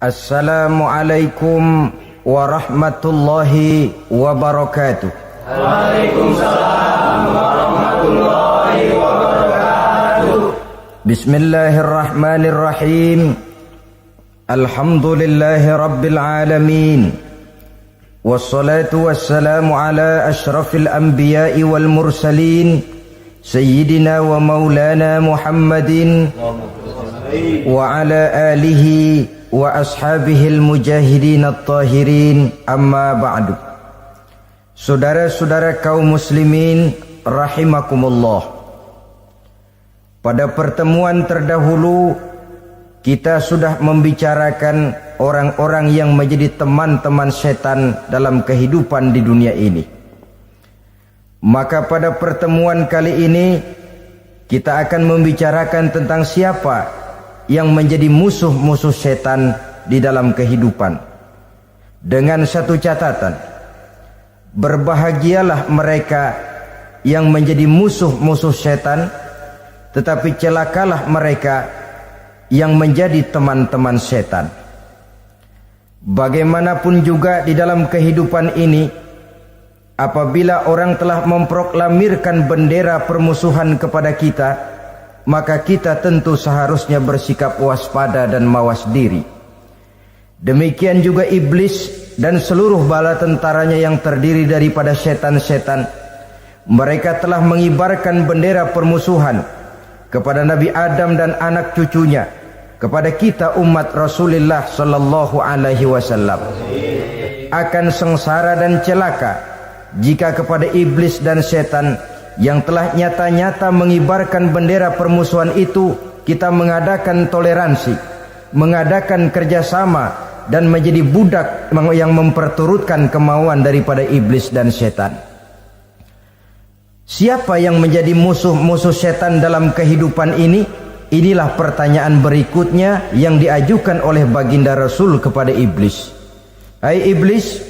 Assalamualaikum warahmatullahi wabarakatuh. Waalaikumsalam warahmatullahi wabarakatuh. Bismillahirrahmanirrahim. Alhamdulillahi rabbil alamin. Wassalatu wassalamu ala ashrafil anbiya'i wal mursalin Sayyidina wa maulana Muhammadin wa ala alihi wa ashabihil mujahidin at-tahirin, amma ba'du. Saudara-saudara kaum muslimin rahimakumullah. Pada pertemuan terdahulu kita sudah membicarakan orang-orang yang menjadi teman-teman setan dalam kehidupan di dunia ini. Maka pada pertemuan kali ini kita akan membicarakan tentang siapa yang menjadi musuh-musuh setan di dalam kehidupan. Dengan satu catatan, berbahagialah mereka yang menjadi musuh-musuh setan, tetapi celakalah mereka yang menjadi teman-teman setan. Bagaimanapun juga di dalam kehidupan ini, apabila orang telah memproklamirkan bendera permusuhan kepada kita, maka kita tentu seharusnya bersikap waspada dan mawas diri. Demikian juga iblis dan seluruh bala tentaranya yang terdiri daripada setan-setan. Mereka telah mengibarkan bendera permusuhan kepada Nabi Adam dan anak cucunya, kepada kita umat Rasulullah sallallahu alaihi wasallam. Akan sengsara dan celaka jika kepada iblis dan setan yang telah nyata-nyata mengibarkan bendera permusuhan itu kita mengadakan toleransi, mengadakan kerjasama, dan menjadi budak yang memperturutkan kemauan daripada iblis dan setan. Siapa yang menjadi musuh-musuh setan dalam kehidupan ini? Inilah pertanyaan berikutnya yang diajukan oleh baginda Rasul kepada iblis. Hai iblis,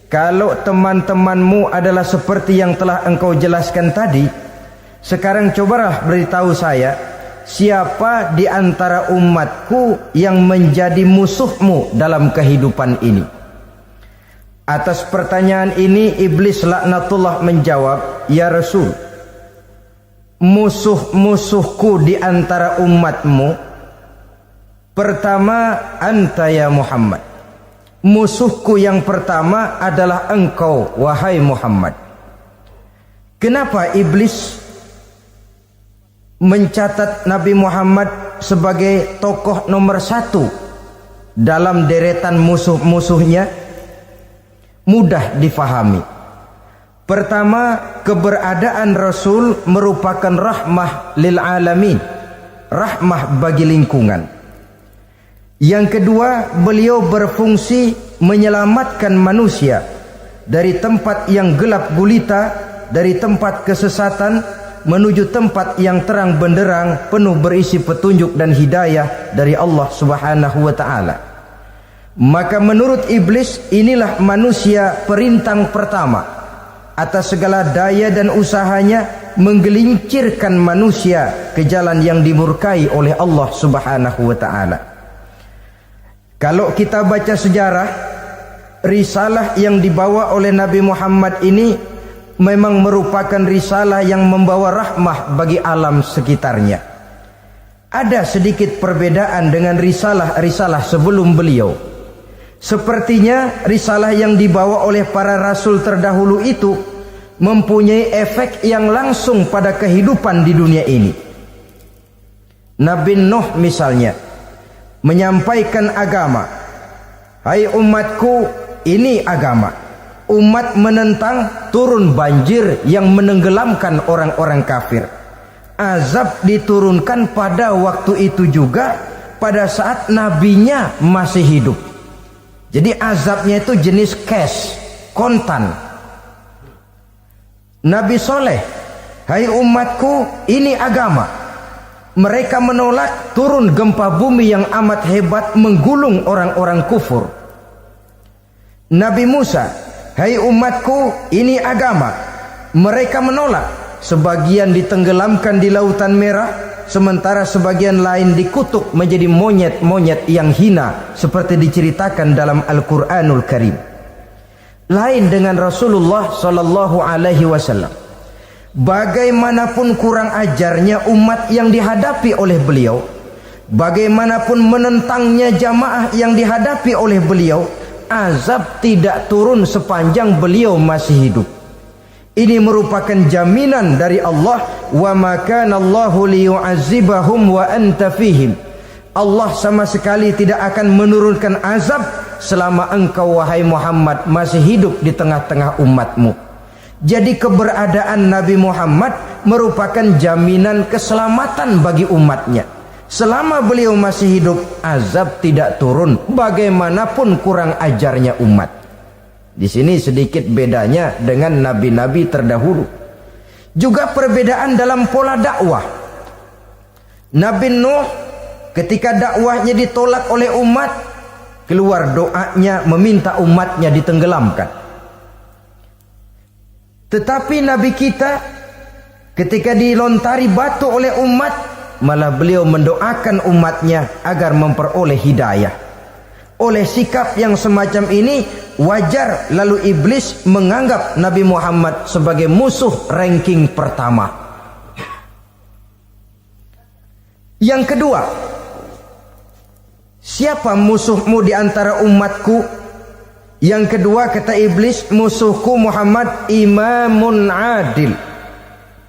kalau teman-temanmu adalah seperti yang telah engkau jelaskan tadi, sekarang cobalah beritahu saya, siapa di antara umatku yang menjadi musuhmu dalam kehidupan ini? Atas pertanyaan ini iblis laknatullah menjawab, ya Rasul, musuh-musuhku di antara umatmu, pertama anta ya Muhammad. Musuhku yang pertama adalah engkau, wahai Muhammad. Kenapa iblis mencatat Nabi Muhammad sebagai tokoh nomor satu dalam deretan musuh-musuhnya? Mudah difahami. Pertama, keberadaan Rasul merupakan rahmah lil alamin, rahmah bagi lingkungan. Yang kedua, beliau berfungsi menyelamatkan manusia dari tempat yang gelap gulita, dari tempat kesesatan menuju tempat yang terang benderang penuh berisi petunjuk dan hidayah dari Allah Subhanahu wa taala. Maka menurut iblis, inilah manusia perintang pertama atas segala daya dan usahanya menggelincirkan manusia ke jalan yang dimurkai oleh Allah Subhanahu wa taala. Kalau kita baca sejarah, risalah yang dibawa oleh Nabi Muhammad ini memang merupakan risalah yang membawa rahmah bagi alam sekitarnya. Ada sedikit perbedaan dengan risalah-risalah sebelum beliau. Sepertinya risalah yang dibawa oleh para rasul terdahulu itu mempunyai efek yang langsung pada kehidupan di dunia ini. Nabi Nuh misalnya menyampaikan agama. Hai umatku, ini agama. Umat menentang, turun banjir yang menenggelamkan orang-orang kafir. Azab diturunkan pada waktu itu juga, pada saat nabinya masih hidup. Jadi azabnya itu jenis cash, kontan. Nabi Soleh, hai umatku, ini agama. Mereka menolak, turun gempa bumi yang amat hebat menggulung orang-orang kufur. Nabi Musa, hai umatku, ini agama. Mereka menolak, sebagian ditenggelamkan di Lautan Merah, sementara sebagian lain dikutuk menjadi monyet-monyet yang hina seperti diceritakan dalam Al-Qur'anul Karim. Lain dengan Rasulullah sallallahu alaihi wasallam. Bagaimanapun kurang ajarnya umat yang dihadapi oleh beliau, bagaimanapun menentangnya jamaah yang dihadapi oleh beliau, azab tidak turun sepanjang beliau masih hidup. Ini merupakan jaminan dari Allah, wa ma kana Allahu liyu'azzibahum wa anta fihim. Allah sama sekali tidak akan menurunkan azab selama engkau wahai Muhammad masih hidup di tengah-tengah umatmu. Jadi keberadaan Nabi Muhammad merupakan jaminan keselamatan bagi umatnya. Selama beliau masih hidup, azab tidak turun bagaimanapun kurang ajarnya umat. Di sini sedikit bedanya dengan nabi-nabi terdahulu. Juga perbedaan dalam pola dakwah. Nabi Nuh ketika dakwahnya ditolak oleh umat, keluar doanya meminta umatnya ditenggelamkan. Tetapi Nabi kita ketika dilontari batu oleh umat, malah beliau mendoakan umatnya agar memperoleh hidayah. Oleh sikap yang semacam ini, wajar lalu iblis menganggap Nabi Muhammad sebagai musuh ranking pertama. Yang kedua, siapa musuhmu di antara umatku? Yang kedua kata iblis, musuhku Muhammad imamun adil,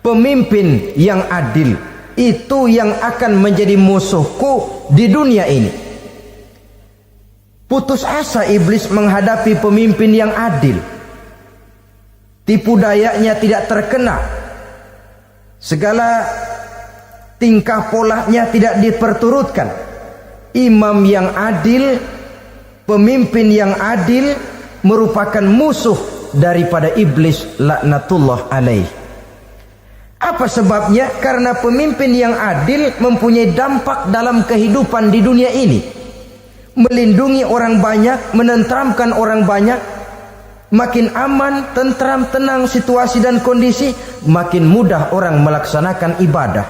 pemimpin yang adil. Itu yang akan menjadi musuhku di dunia ini. Putus asa iblis menghadapi pemimpin yang adil. Tipu dayanya tidak terkena. Segala tingkah polanya tidak diperturutkan. Imam yang adil, pemimpin yang adil merupakan musuh daripada iblis laknatullah alaih. Apa sebabnya? Karena pemimpin yang adil mempunyai dampak dalam kehidupan di dunia ini. Melindungi orang banyak, menenteramkan orang banyak. Makin aman, tentram, tenang situasi dan kondisi, makin mudah orang melaksanakan ibadah.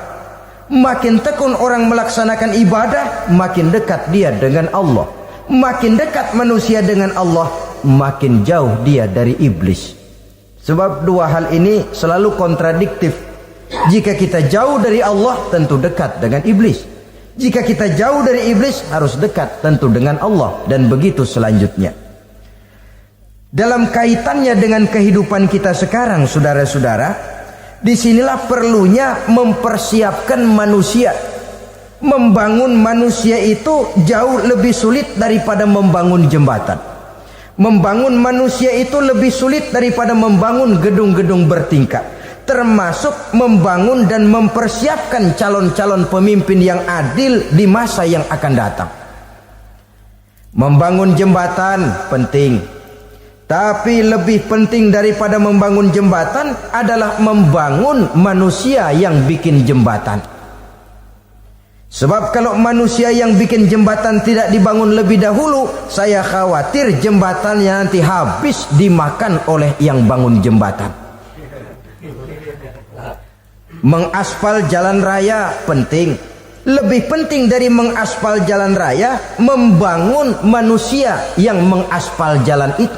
Makin tekun orang melaksanakan ibadah, makin dekat dia dengan Allah. Makin dekat manusia dengan Allah, makin jauh dia dari iblis. Sebab dua hal ini selalu kontradiktif. Jika kita jauh dari Allah, tentu dekat dengan iblis. Jika kita jauh dari iblis, harus dekat tentu dengan Allah, dan begitu selanjutnya. Dalam kaitannya dengan kehidupan kita sekarang, saudara-saudara, disinilah perlunya mempersiapkan manusia. Membangun manusia itu jauh lebih sulit daripada membangun jembatan. Membangun manusia itu lebih sulit daripada membangun gedung-gedung bertingkat. Termasuk membangun dan mempersiapkan calon-calon pemimpin yang adil di masa yang akan datang. Membangun jembatan penting, tapi lebih penting daripada membangun jembatan adalah membangun manusia yang bikin jembatan. Sebab kalau manusia yang bikin jembatan tidak dibangun lebih dahulu, saya khawatir jembatannya nanti habis dimakan oleh yang bangun jembatan. Mengaspal jalan raya penting. Lebih penting dari mengaspal jalan raya, membangun manusia yang mengaspal jalan itu.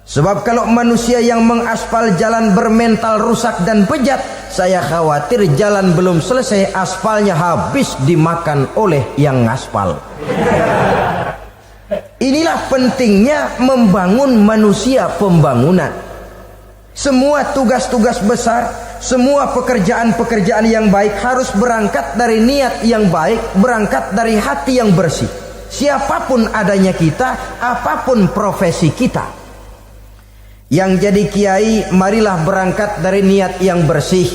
Sebab kalau manusia yang mengaspal jalan bermental rusak dan bejat, saya khawatir jalan belum selesai, aspalnya habis dimakan oleh yang ngaspal. Inilah pentingnya membangun manusia pembangunan. Semua tugas-tugas besar, semua pekerjaan-pekerjaan yang baik harus berangkat dari niat yang baik, berangkat dari hati yang bersih. Siapapun adanya kita, apapun profesi kita. Yang jadi kiai, marilah berangkat dari niat yang bersih.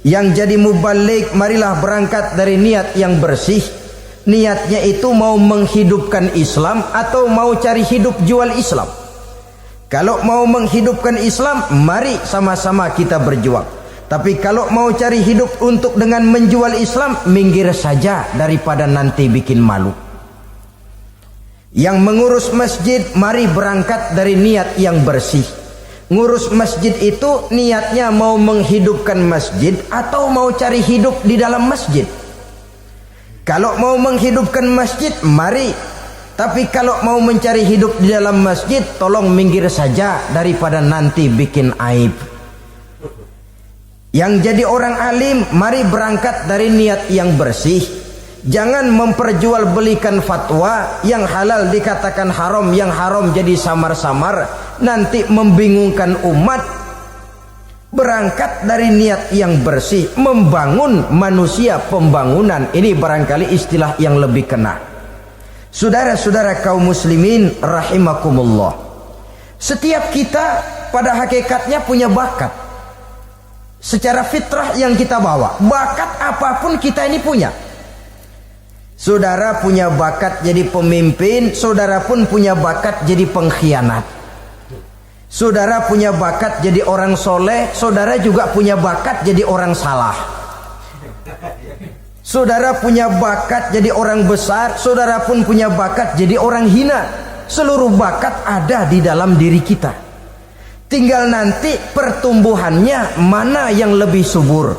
Yang jadi mubaligh, marilah berangkat dari niat yang bersih. Niatnya itu mau menghidupkan Islam atau mau cari hidup jual Islam. Kalau mau menghidupkan Islam, mari sama-sama kita berjuang. Tapi kalau mau cari hidup untuk dengan menjual Islam, minggir saja daripada nanti bikin malu. Yang mengurus masjid, mari berangkat dari niat yang bersih. ngurus masjid itu niatnya mau menghidupkan masjid atau mau cari hidup di dalam masjid. Kalau mau menghidupkan masjid, mari. Tapi kalau mau mencari hidup di dalam masjid, tolong minggir saja daripada nanti bikin aib. Yang jadi orang alim, mari berangkat dari niat yang bersih. Jangan memperjualbelikan fatwa, yang halal dikatakan haram, yang haram jadi samar-samar, nanti membingungkan umat. Berangkat dari niat yang bersih, membangun manusia, pembangunan. Ini barangkali istilah yang lebih kena. Saudara-saudara kaum muslimin rahimakumullah, setiap kita pada hakikatnya punya bakat. Secara fitrah yang kita bawa, bakat apapun kita ini punya. Saudara punya bakat jadi pemimpin, saudara pun punya bakat jadi pengkhianat. Saudara punya bakat jadi orang soleh, saudara juga punya bakat jadi orang salah. Saudara punya bakat jadi orang besar, saudara pun punya bakat jadi orang hina. Seluruh bakat ada di dalam diri kita. Tinggal nanti pertumbuhannya mana yang lebih subur.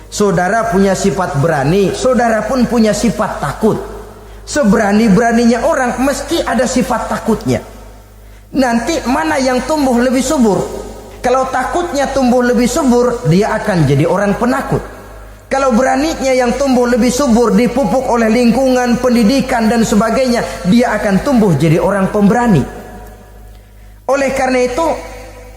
Saudara punya sifat berani, saudara pun punya sifat takut. Seberani-beraninya orang mesti ada sifat takutnya. Nanti mana yang tumbuh lebih subur? Kalau takutnya tumbuh lebih subur, dia akan jadi orang penakut. Kalau beraninya yang tumbuh lebih subur, dipupuk oleh lingkungan, pendidikan dan sebagainya, dia akan tumbuh jadi orang pemberani. Oleh karena itu,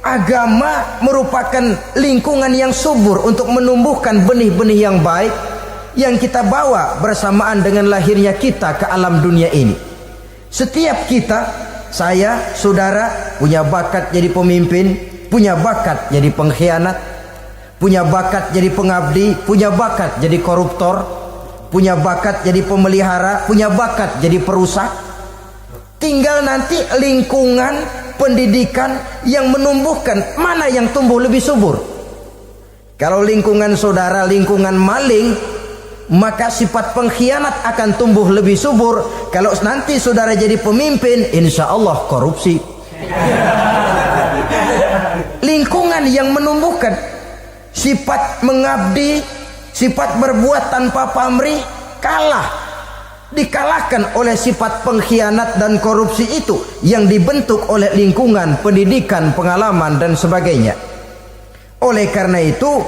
agama merupakan lingkungan yang subur untuk menumbuhkan benih-benih yang baik yang kita bawa bersamaan dengan lahirnya kita ke alam dunia ini. Setiap kita, saya, saudara, punya bakat jadi pemimpin, punya bakat jadi pengkhianat, punya bakat jadi pengabdi, punya bakat jadi koruptor, punya bakat jadi pemelihara, punya bakat jadi perusak. Tinggal nanti lingkungan pendidikan yang menumbuhkan mana yang tumbuh lebih subur. Kalau lingkungan saudara lingkungan maling, maka sifat pengkhianat akan tumbuh lebih subur. Kalau nanti saudara jadi pemimpin, insya Allah korupsi. Lingkungan yang menumbuhkan sifat mengabdi, sifat berbuat tanpa pamrih, dikalahkan oleh sifat pengkhianat dan korupsi itu yang dibentuk oleh lingkungan, pendidikan, pengalaman dan sebagainya. Oleh karena itu,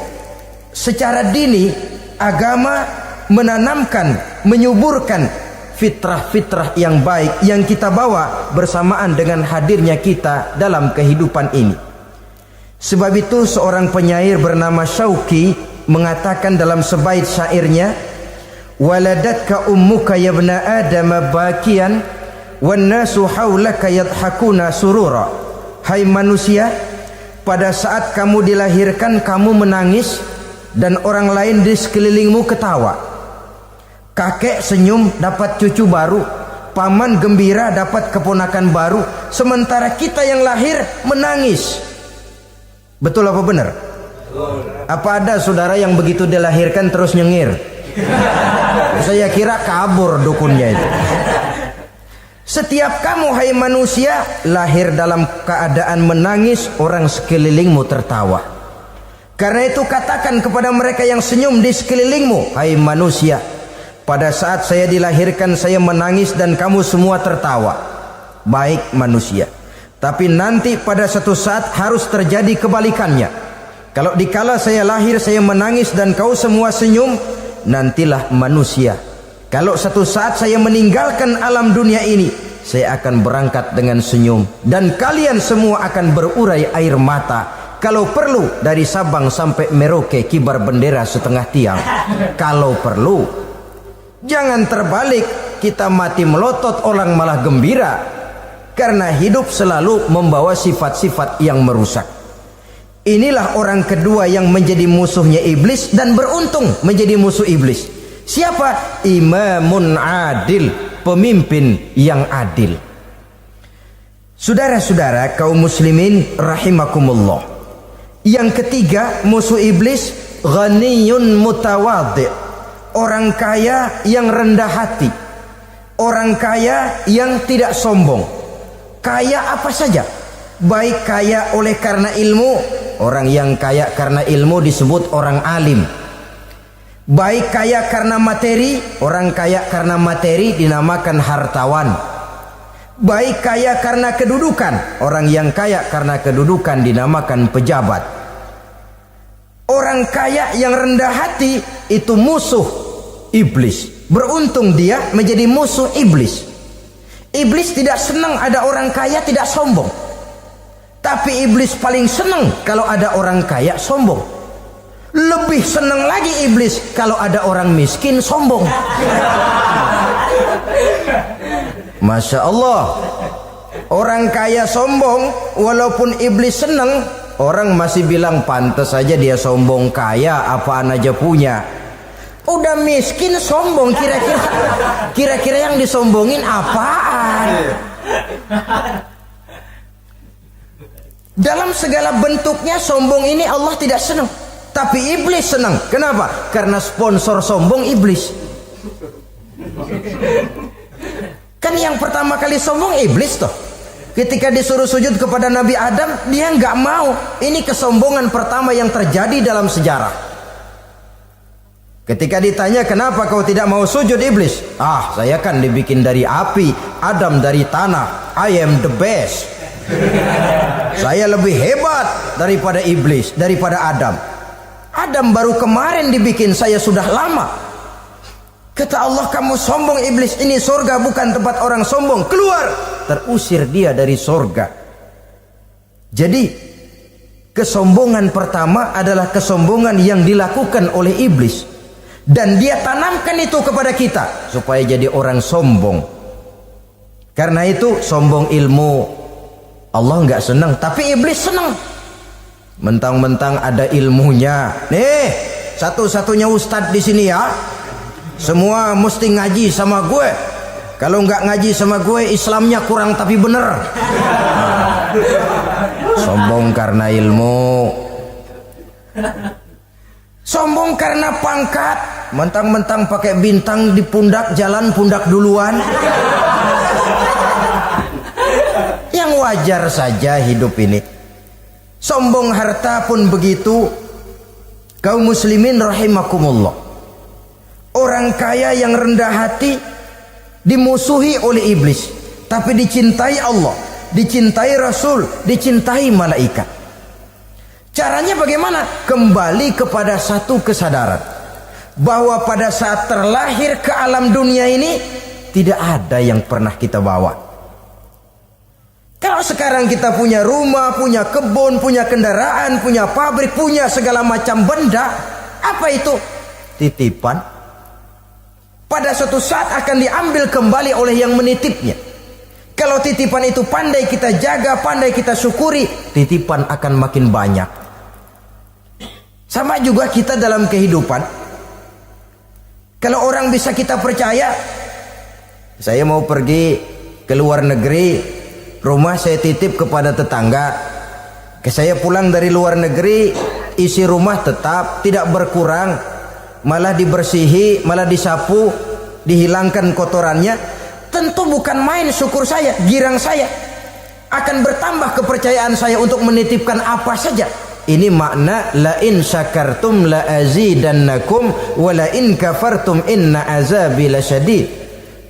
secara dini agama menanamkan, menyuburkan fitrah-fitrah yang baik yang kita bawa bersamaan dengan hadirnya kita dalam kehidupan ini. Sebab itu seorang penyair bernama Syauqi mengatakan dalam sebaik syairnya, waladatka ummuka ya ibna adam bakian wan nasu haulaka yadhakuna surura. Hai manusia, pada saat kamu dilahirkan kamu menangis dan orang lain di sekelilingmu ketawa. Kakek senyum dapat cucu baru, paman gembira dapat keponakan baru, sementara kita yang lahir menangis. Betul apa benar? Apa ada saudara yang begitu dilahirkan terus nyengir? Saya kira kabur dukunnya itu. Setiap kamu hai manusia lahir dalam keadaan menangis, orang sekelilingmu tertawa. Karena itu katakan kepada mereka yang senyum di sekelilingmu, hai manusia, pada saat saya dilahirkan saya menangis dan kamu semua tertawa. Baik manusia, tapi nanti pada satu saat harus terjadi kebalikannya. Kalau dikala saya lahir saya menangis dan kau semua senyum, nantilah manusia, kalau satu saat saya meninggalkan alam dunia ini, saya akan berangkat dengan senyum dan kalian semua akan berurai air mata. Kalau perlu dari Sabang sampai Merauke kibar bendera setengah tiang. Kalau perlu, jangan terbalik, kita mati melotot orang malah gembira. Karena hidup selalu membawa sifat-sifat yang merusak. Inilah orang kedua yang menjadi musuhnya iblis dan beruntung menjadi musuh iblis. Siapa? Imamun adil, pemimpin yang adil. Saudara-saudara kaum muslimin rahimakumullah. Yang ketiga musuh iblis, ghaniyun mutawadhi, orang kaya yang rendah hati, orang kaya yang tidak sombong. Kaya apa saja, baik kaya oleh karena ilmu, orang yang kaya karena ilmu disebut orang alim. Baik kaya karena materi, orang kaya karena materi dinamakan hartawan. Baik kaya karena kedudukan, orang yang kaya karena kedudukan dinamakan pejabat. Orang kaya yang rendah hati itu musuh iblis. Beruntung dia menjadi musuh iblis. Iblis tidak senang ada orang kaya tidak sombong. Tapi iblis paling senang kalau ada orang kaya sombong. Lebih senang lagi iblis kalau ada orang miskin sombong. Masya Allah. Orang kaya sombong, walaupun iblis senang, orang masih bilang pantas saja dia sombong, kaya apaan aja punya. Udah miskin sombong, kira-kira yang disombongin apaan? Dalam segala bentuknya sombong ini Allah tidak senang, tapi iblis senang. Kenapa? Karena sponsor sombong iblis. Kan yang pertama kali sombong iblis toh. Ketika disuruh sujud kepada Nabi Adam, dia nggak mau. Ini kesombongan pertama yang terjadi dalam sejarah. Ketika ditanya kenapa kau tidak mau sujud iblis? Ah, saya kan dibikin dari api, Adam dari tanah. I am the best. Saya lebih hebat daripada iblis, daripada Adam. Adam baru kemarin dibikin, saya sudah lama. Kata Allah, kamu sombong iblis, ini surga bukan tempat orang sombong, keluar. Terusir dia dari surga. Jadi kesombongan pertama adalah kesombongan yang dilakukan oleh iblis. Dan dia tanamkan itu kepada kita supaya jadi orang sombong. Karena itu sombong ilmu Allah nggak senang, tapi iblis senang. Mentang-mentang ada ilmunya. Nih, satu-satunya ustadz di sini ya. Semua mesti ngaji sama gue. Kalau nggak ngaji sama gue, Islamnya kurang tapi bener. Sombong karena ilmu. Sombong karena pangkat. Mentang-mentang pakai bintang di pundak, jalan pundak duluan. Yang wajar saja hidup ini. Sombong harta pun begitu. Kaum muslimin rahimakumullah. Orang kaya yang rendah hati dimusuhi oleh iblis, tapi dicintai Allah, dicintai Rasul, dicintai malaikat. Caranya bagaimana? Kembali kepada satu kesadaran bahwa pada saat terlahir ke alam dunia ini tidak ada yang pernah kita bawa. Kalau sekarang kita punya rumah, punya kebun, punya kendaraan, punya pabrik, punya segala macam benda, apa itu? Titipan. Pada suatu saat akan diambil kembali oleh yang menitipnya. Kalau titipan itu pandai kita jaga, pandai kita syukuri, titipan akan makin banyak. Sama juga kita dalam kehidupan. Kalau orang bisa kita percaya, saya mau pergi ke luar negeri, rumah saya titip kepada tetangga. Saya pulang dari luar negeri, isi rumah tetap tidak berkurang, malah dibersihi, malah disapu, dihilangkan kotorannya. Tentu bukan main syukur saya, girang saya. Akan bertambah kepercayaan saya untuk menitipkan apa saja. Ini makna la in syakartum la azidannakum wa la in kafartum inna azabi lasyadid.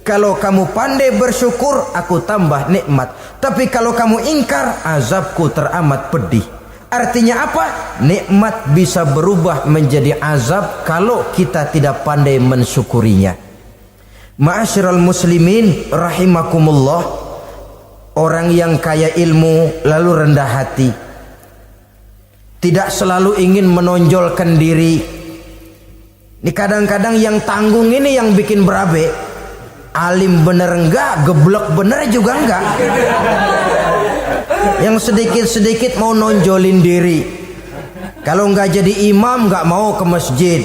Kalau kamu pandai bersyukur, aku tambah nikmat. Tapi kalau kamu ingkar, azabku teramat pedih. Artinya apa? Nikmat bisa berubah menjadi azab kalau kita tidak pandai mensyukurinya. Ma'asyiral muslimin rahimakumullah. Orang yang kaya ilmu lalu rendah hati, tidak selalu ingin menonjolkan diri. Ini kadang-kadang yang tanggung ini yang bikin berabe. Alim bener enggak, geblek bener juga enggak. Yang sedikit-sedikit mau nonjolin diri. Kalau enggak jadi imam enggak mau ke masjid,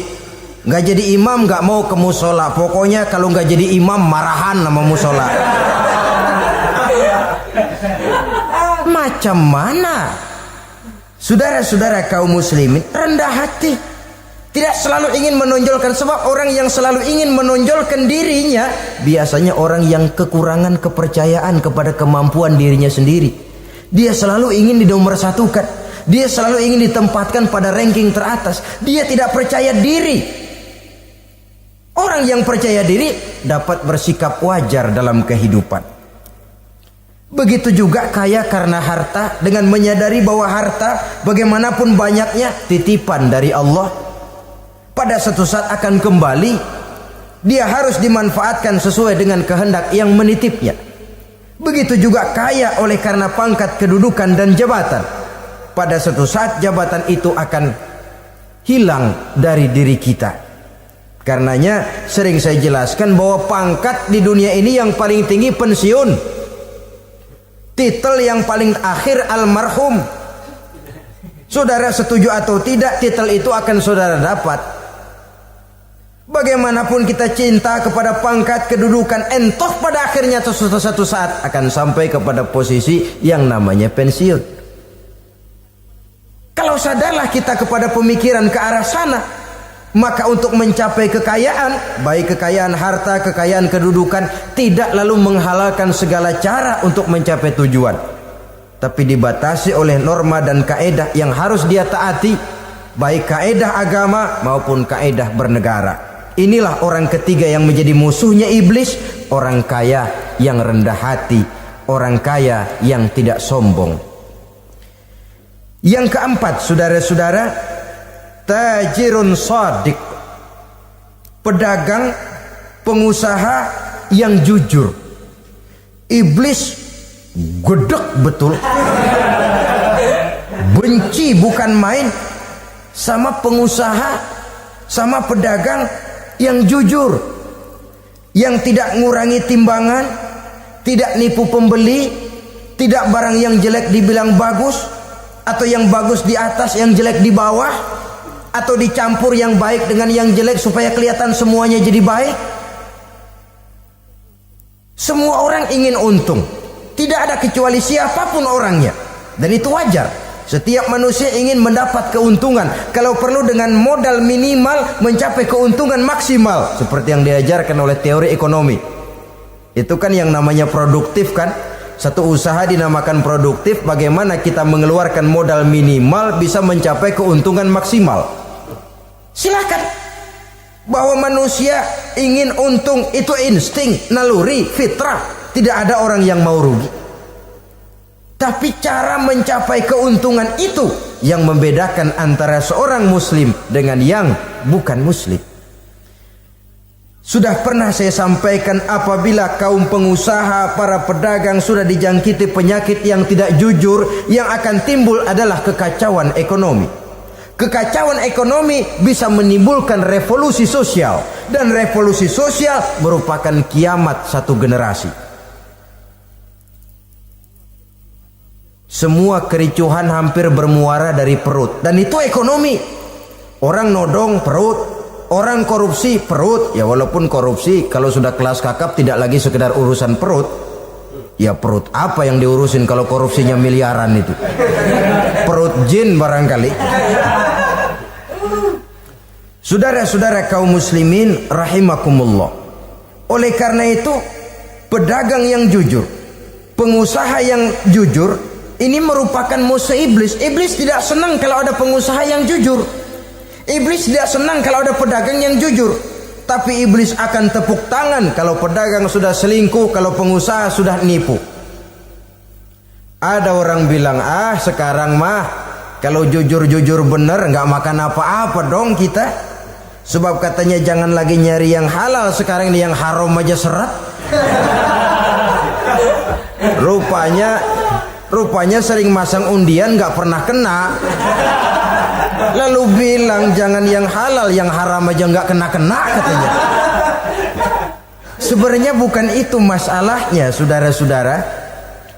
enggak jadi imam enggak mau ke musola. Pokoknya kalau enggak jadi imam marahan sama musola. Macam mana? Saudara-saudara kaum muslimin, rendah hati, tidak selalu ingin menonjolkan. Sebab orang yang selalu ingin menonjolkan dirinya biasanya orang yang kekurangan kepercayaan kepada kemampuan dirinya sendiri. Dia selalu ingin dinomorsatukan. Dia selalu ingin ditempatkan pada ranking teratas. Dia tidak percaya diri. Orang yang percaya diri dapat bersikap wajar dalam kehidupan. Begitu juga kaya karena harta, dengan menyadari bahwa harta bagaimanapun banyaknya titipan dari Allah. Pada suatu saat akan kembali. Dia harus dimanfaatkan sesuai dengan kehendak yang menitipnya. Begitu juga kaya oleh karena pangkat, kedudukan dan jabatan. Pada suatu saat jabatan itu akan hilang dari diri kita. Karenanya sering saya jelaskan bahwa pangkat di dunia ini yang paling tinggi pensiun. Titel yang paling akhir almarhum. Saudara setuju atau tidak, titel itu akan saudara dapat. Bagaimanapun kita cinta kepada pangkat, kedudukan, entah pada akhirnya suatu saat akan sampai kepada posisi yang namanya pensiun. Kalau sadarlah kita kepada pemikiran ke arah sana, maka untuk mencapai kekayaan, baik kekayaan harta, kekayaan kedudukan, tidak lalu menghalalkan segala cara untuk mencapai tujuan, tapi dibatasi oleh norma dan kaedah yang harus dia taati, baik kaedah agama maupun kaedah bernegara. Inilah orang ketiga yang menjadi musuhnya iblis, orang kaya yang rendah hati, orang kaya yang tidak sombong. Yang keempat, saudara-saudara, tajirun shadiq, pedagang, pengusaha yang jujur. Iblis gedek betul, benci bukan main sama pengusaha, sama pedagang yang jujur, yang tidak ngurangi timbangan, tidak nipu pembeli, tidak barang yang jelek dibilang bagus, atau yang bagus di atas yang jelek di bawah, atau dicampur yang baik dengan yang jelek supaya kelihatan semuanya jadi baik. Semua orang ingin untung, tidak ada kecuali siapapun orangnya, dan itu wajar. Setiap manusia ingin mendapat keuntungan, kalau perlu dengan modal minimal mencapai keuntungan maksimal, seperti yang diajarkan oleh teori ekonomi. Itu kan yang namanya produktif kan. Satu usaha dinamakan produktif, bagaimana kita mengeluarkan modal minimal bisa mencapai keuntungan maksimal. Silakan. Bahwa manusia ingin untung itu insting, naluri, fitrah. Tidak ada orang yang mau rugi. Tapi cara mencapai keuntungan itu yang membedakan antara seorang muslim dengan yang bukan muslim. Sudah pernah saya sampaikan, apabila kaum pengusaha, para pedagang sudah dijangkiti penyakit yang tidak jujur, yang akan timbul adalah kekacauan ekonomi. Kekacauan ekonomi bisa menimbulkan revolusi sosial, dan revolusi sosial merupakan kiamat satu generasi. Semua kericuhan hampir bermuara dari perut, dan itu ekonomi. Orang nodong perut, orang korupsi perut. Ya walaupun korupsi kalau sudah kelas kakap tidak lagi sekedar urusan perut. Ya perut apa yang diurusin kalau korupsinya miliaran itu? Perut jin barangkali. Saudara-saudara kaum muslimin rahimakumullah. Oleh karena itu, pedagang yang jujur, pengusaha yang jujur, ini merupakan musuh iblis. Iblis tidak senang kalau ada pengusaha yang jujur. Iblis tidak senang kalau ada pedagang yang jujur. Tapi iblis akan tepuk tangan kalau pedagang sudah selingkuh, kalau pengusaha sudah nipu. Ada orang bilang, sekarang mah kalau jujur-jujur bener nggak makan apa-apa dong kita. Sebab katanya jangan lagi nyari yang halal, sekarang ini yang haram aja seret. Rupanya sering masang undian nggak pernah kena. Lalu bilang jangan yang halal, yang haram aja nggak kena-kena katanya. Sebenarnya bukan itu masalahnya, saudara-saudara.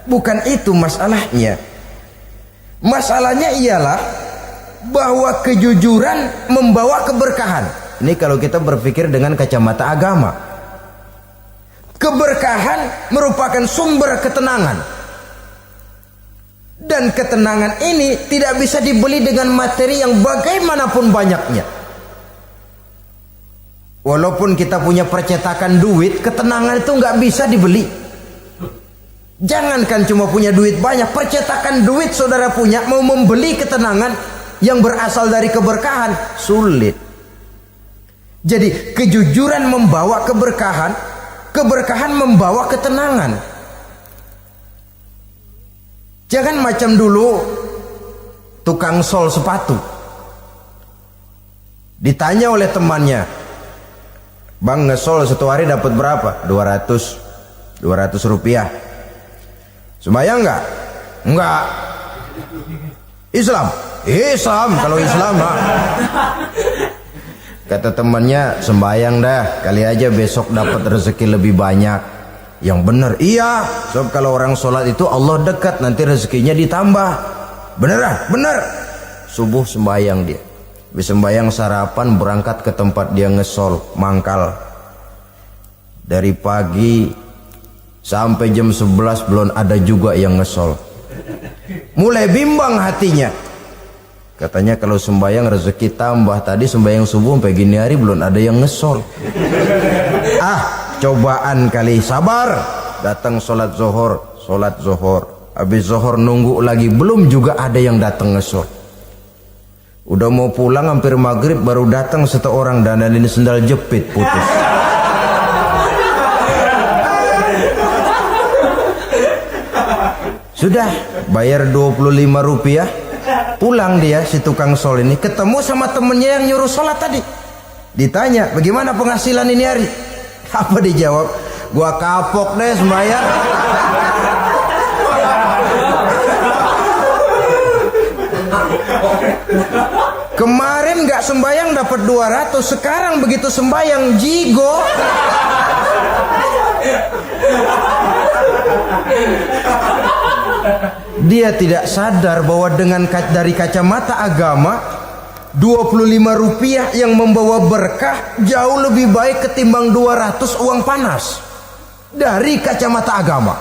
Bukan itu masalahnya. Masalahnya ialah bahwa kejujuran membawa keberkahan. Ini kalau kita berpikir dengan kacamata agama. Keberkahan merupakan sumber ketenangan. Dan ketenangan ini tidak bisa dibeli dengan materi yang bagaimanapun banyaknya. Walaupun kita punya percetakan duit, ketenangan itu nggak bisa dibeli. Jangankan cuma punya duit banyak, percetakan duit saudara punya, mau membeli ketenangan yang berasal dari keberkahan, sulit. Jadi kejujuran membawa keberkahan, keberkahan membawa ketenangan. Jangan macam dulu tukang sol sepatu. Ditanya oleh temannya, "Bang, ngesol satu hari dapat berapa?" 200 rupiah. Sembayang enggak? Enggak. Islam? Islam, kalau Islam mah. Kata temannya, "Sembayang dah, kali aja besok dapat rezeki lebih banyak." Yang benar, iya. Sebab kalau orang sholat itu Allah dekat, nanti rezekinya ditambah. Beneran? Bener. Subuh sembayang dia. Habis sembayang sarapan, berangkat ke tempat dia ngesol, mangkal. Dari pagi sampai jam 11 belum ada juga yang ngesol. Mulai bimbang hatinya. Katanya kalau sembayang rezeki tambah. Tadi sembayang subuh sampai gini hari belum ada yang ngesol. Cobaan kali, sabar. Datang sholat zohor. Habis zohor nunggu lagi, belum juga ada yang datang ngesol. Udah mau pulang hampir maghrib, baru datang satu orang dandanin sendal jepit putus. Sudah bayar 25 rupiah, pulang dia si tukang sol ini, ketemu sama temennya yang nyuruh sholat tadi. Ditanya, "Bagaimana penghasilan ini hari?" Apa dijawab? "Gua kapok deh sembahyang." Kemarin nggak sembahyang dapat 200, sekarang begitu sembahyang jigo. Dia tidak sadar bahwa dengan dari kacamata agama, 25 rupiah yang membawa berkah jauh lebih baik ketimbang 200 uang panas. Dari kacamata agama,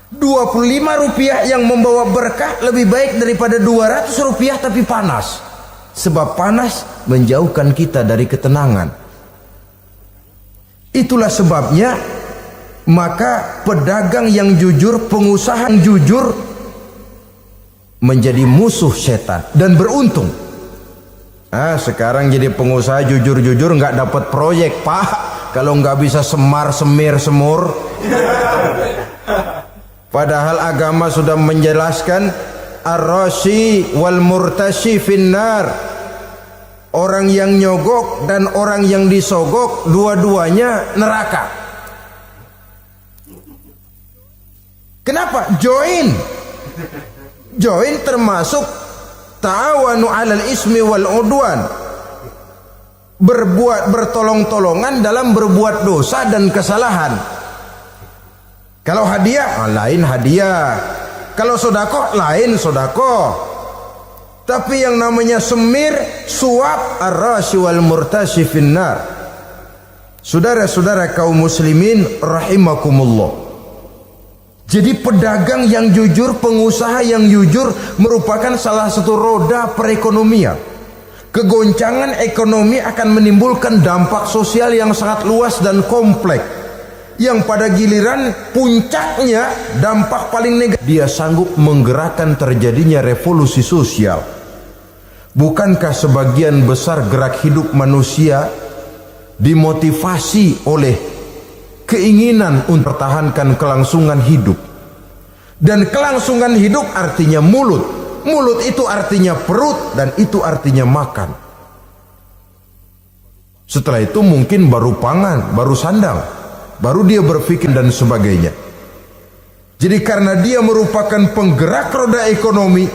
25 rupiah yang membawa berkah lebih baik daripada 200 rupiah tapi panas. Sebab panas menjauhkan kita dari ketenangan. Itulah sebabnya maka pedagang yang jujur, pengusaha yang jujur menjadi musuh setan dan beruntung. Sekarang jadi pengusaha jujur-jujur nggak dapat proyek, Pak. Kalau nggak bisa semur. Padahal agama sudah menjelaskan ar-rashi wal murtashi finnar. Orang yang nyogok dan orang yang disogok dua-duanya neraka. Kenapa? Join termasuk ta'awanu 'alal ismi wal 'udwan. Bertolong-tolongan dalam berbuat dosa dan kesalahan. Kalau hadiah, lain hadiah. Kalau sedekah, lain sedekah. Tapi yang namanya semir, suap, ar-rashi wal murtashi finnar. Saudara-saudara kaum muslimin rahimakumullah. Jadi pedagang yang jujur, pengusaha yang jujur merupakan salah satu roda perekonomian. Kegoncangan ekonomi akan menimbulkan dampak sosial yang sangat luas dan kompleks. Yang pada giliran puncaknya dampak paling negatif, dia sanggup menggerakkan terjadinya revolusi sosial. Bukankah sebagian besar gerak hidup manusia dimotivasi oleh keinginan untuk mempertahankan kelangsungan hidup? Dan kelangsungan hidup artinya mulut. Mulut itu artinya perut, dan itu artinya makan. Setelah itu mungkin baru pangan, baru sandang, baru dia berpikir dan sebagainya. Jadi karena dia merupakan penggerak roda ekonomi,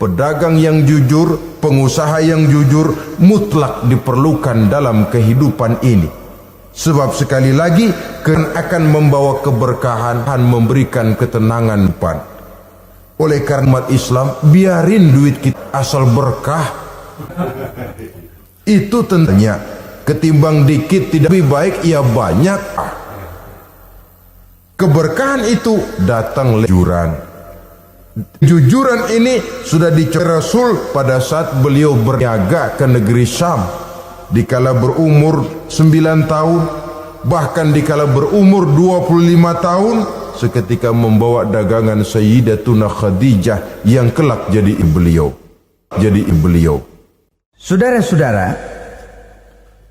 pedagang yang jujur, pengusaha yang jujur mutlak diperlukan dalam kehidupan ini. Sebab sekali lagi akan membawa keberkahan dan memberikan ketenangan depan. Oleh karena umat Islam, biarin duit kita asal berkah. Itu tentunya ketimbang dikit tidak lebih baik ia banyak. Keberkahan itu datang lejuran. Jujuran ini sudah dicontoh Rasul pada saat beliau berniaga ke negeri Syam. Dikala berumur 9 tahun, bahkan dikala berumur 25 tahun, seketika membawa dagangan Sayyidatuna Khadijah yang kelak jadi ibu beliau. Saudara-saudara,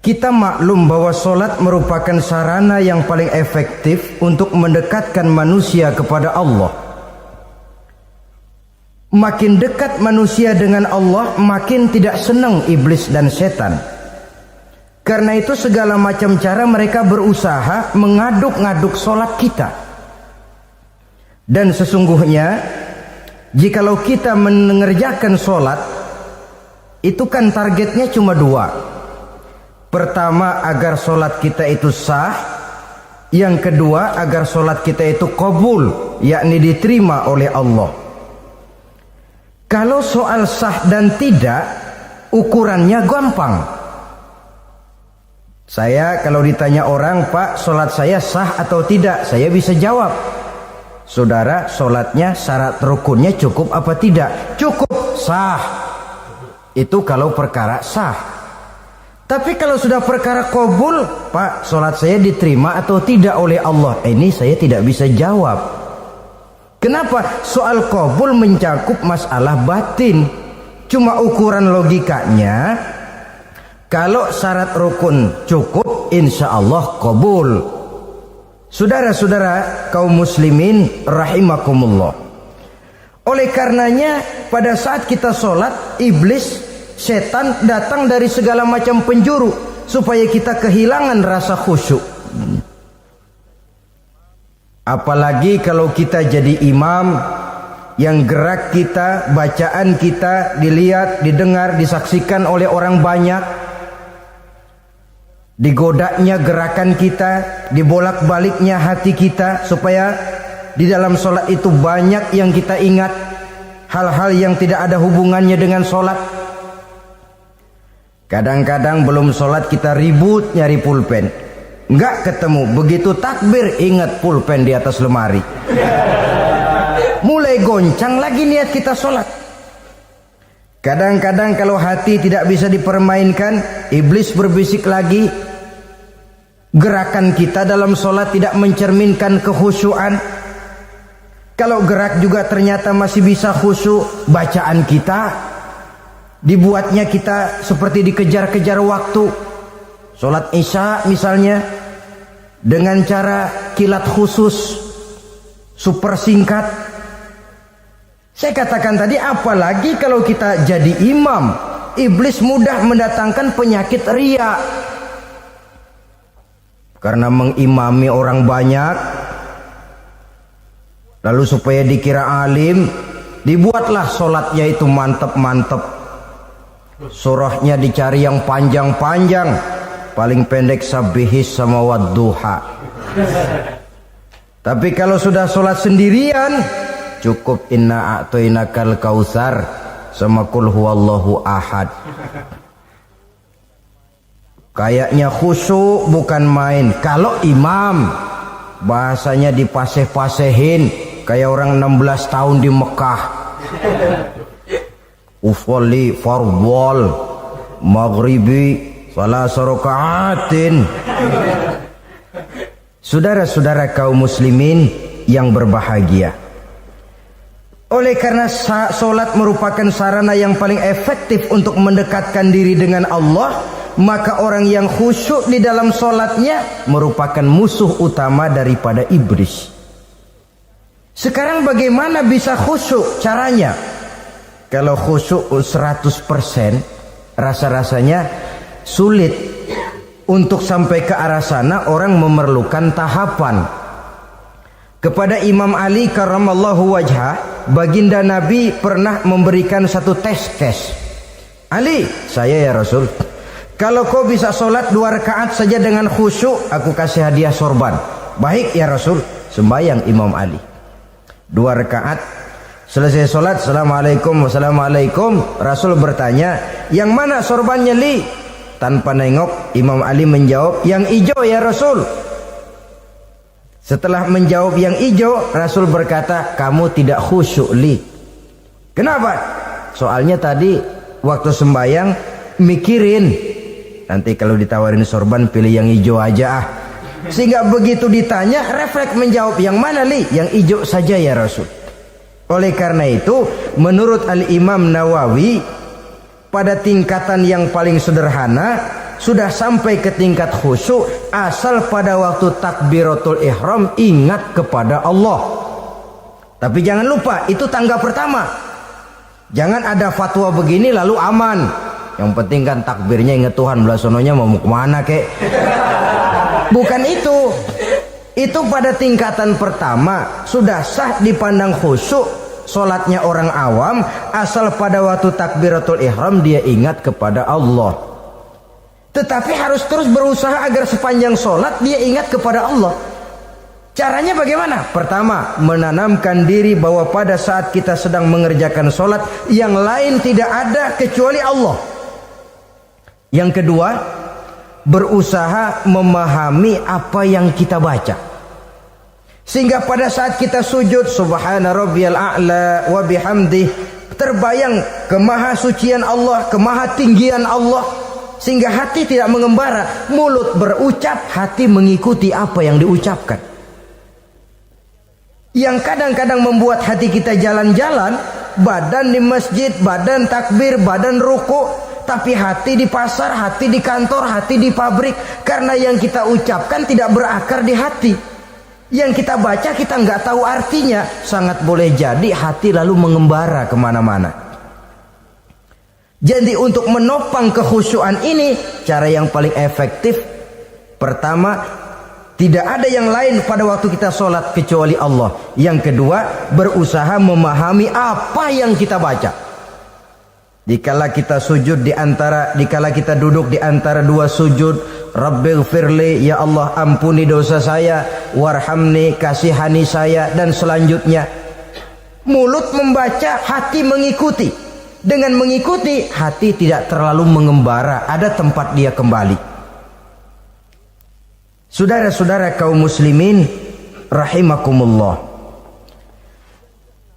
kita maklum bahwa solat merupakan sarana yang paling efektif untuk mendekatkan manusia kepada Allah. Makin dekat manusia dengan Allah, makin tidak senang iblis dan setan. Karena itu segala macam cara mereka berusaha mengaduk-ngaduk solat kita. Dan sesungguhnya jikalau kita mengerjakan solat, itu kan targetnya cuma dua. Pertama, agar solat kita itu sah. Yang kedua, agar solat kita itu qabul, yakni diterima oleh Allah. Kalau soal sah dan tidak, ukurannya gampang. Saya kalau ditanya orang, Pak, solat saya sah atau tidak? Saya bisa jawab. Saudara, solatnya syarat rukunnya cukup apa tidak? Cukup, sah. Itu kalau perkara sah. Tapi kalau sudah perkara qabul, Pak, solat saya diterima atau tidak oleh Allah? Ini saya tidak bisa jawab. Kenapa? Soal qabul mencakup masalah batin. Cuma ukuran logikanya, kalau syarat rukun cukup, insya Allah qabul. Saudara-saudara kaum muslimin rahimakumullah. Oleh karenanya pada saat kita sholat, iblis, setan datang dari segala macam penjuru supaya kita kehilangan rasa khusyuk. Apalagi kalau kita jadi imam yang gerak kita, bacaan kita dilihat, didengar, disaksikan oleh orang banyak. Digodanya gerakan kita, dibolak-baliknya hati kita, supaya di dalam sholat itu banyak yang kita ingat, hal-hal yang tidak ada hubungannya dengan sholat. Kadang-kadang belum sholat kita ribut nyari pulpen, nggak ketemu. Begitu takbir ingat pulpen di atas lemari. Mulai goncang lagi niat kita sholat. Kadang-kadang kalau hati tidak bisa dipermainkan, iblis berbisik lagi. Gerakan kita dalam sholat tidak mencerminkan kekhusyuan. Kalau gerak juga ternyata masih bisa khusyuk. Bacaan kita dibuatnya kita seperti dikejar-kejar waktu. Sholat isya misalnya dengan cara kilat khusus, super singkat. Saya katakan tadi, apalagi kalau kita jadi imam, iblis mudah mendatangkan penyakit riya. Karena mengimami orang banyak, lalu supaya dikira alim, dibuatlah sholatnya itu mantep-mantep. Surahnya dicari yang panjang-panjang, paling pendek sabihis sama wadduha. Tapi kalau sudah sholat sendirian, cukup inna a'toinakal kautsar sama kul huwallahu ahad. Kayaknya khusyuk bukan main. Kalau imam, bahasanya dipaseh-pasehin kayak orang 16 tahun di Mekah. Ufolli fardwal maghribi salah rakaatin. Saudara-saudara kaum muslimin yang berbahagia, oleh karena solat merupakan sarana yang paling efektif untuk mendekatkan diri dengan Allah, maka orang yang khusyuk di dalam solatnya merupakan musuh utama daripada iblis. Sekarang bagaimana bisa khusyuk caranya? Kalau khusyuk 100%, rasa-rasanya sulit. Untuk sampai ke arah sana orang memerlukan tahapan. Kepada Imam Ali karramallahu wajhah, baginda Nabi pernah memberikan satu tes. Ali, saya ya Rasul, kalau kau bisa sholat 2 rakaat saja dengan khusyuk, aku kasih hadiah sorban. Baik ya Rasul. Sembahyang Imam Ali 2 rakaat, selesai sholat, assalamualaikum, wassalamualaikum. Rasul bertanya, yang mana sorbannya Li? Tanpa nengok, Imam Ali menjawab, yang hijau ya Rasul. Setelah menjawab yang hijau, Rasul berkata, kamu tidak khusyuk Li. Kenapa? Soalnya tadi waktu sembahyang mikirin, nanti kalau ditawarin sorban pilih yang hijau aja ah. Sehingga begitu ditanya, refleks menjawab, yang mana li? Yang hijau saja ya Rasul. Oleh karena itu, menurut Al-Imam Nawawi, pada tingkatan yang paling sederhana, sudah sampai ke tingkat khusyuk, asal pada waktu takbiratul ihram ingat kepada Allah. Tapi jangan lupa, itu tangga pertama. Jangan ada fatwa begini lalu aman. Yang penting kan takbirnya ingat Tuhan, belasononya mau kemana kek. Bukan itu. Itu pada tingkatan pertama sudah sah dipandang khusyuk solatnya orang awam, asal pada waktu takbiratul ihram dia ingat kepada Allah. Tetapi harus terus berusaha agar sepanjang solat dia ingat kepada Allah. Caranya bagaimana? Pertama, menanamkan diri bahwa pada saat kita sedang mengerjakan solat, yang lain tidak ada kecuali Allah. Yang kedua, berusaha memahami apa yang kita baca, sehingga pada saat kita sujud, subhana rabbiyal a'la wa bihamdih, terbayang kemahasucian Allah, kemahatinggian Allah, sehingga hati tidak mengembara. Mulut berucap, hati mengikuti apa yang diucapkan. Yang kadang-kadang membuat hati kita jalan-jalan, badan di masjid, badan takbir, badan ruku, tapi hati di pasar, hati di kantor, hati di pabrik. Karena yang kita ucapkan tidak berakar di hati. Yang kita baca kita nggak tahu artinya. Sangat boleh jadi hati lalu mengembara kemana-mana. Jadi untuk menopang kekhusyuan ini, cara yang paling efektif, pertama, tidak ada yang lain pada waktu kita sholat kecuali Allah. Yang kedua, berusaha memahami apa yang kita baca. Dikala kita sujud dikala kita duduk di antara dua sujud, Rabbighfirli, ya Allah ampuni dosa saya, warhamni, kasihani saya, dan selanjutnya. Mulut membaca, hati mengikuti. Dengan mengikuti, hati tidak terlalu mengembara, ada tempat dia kembali. Saudara-saudara kaum muslimin rahimakumullah.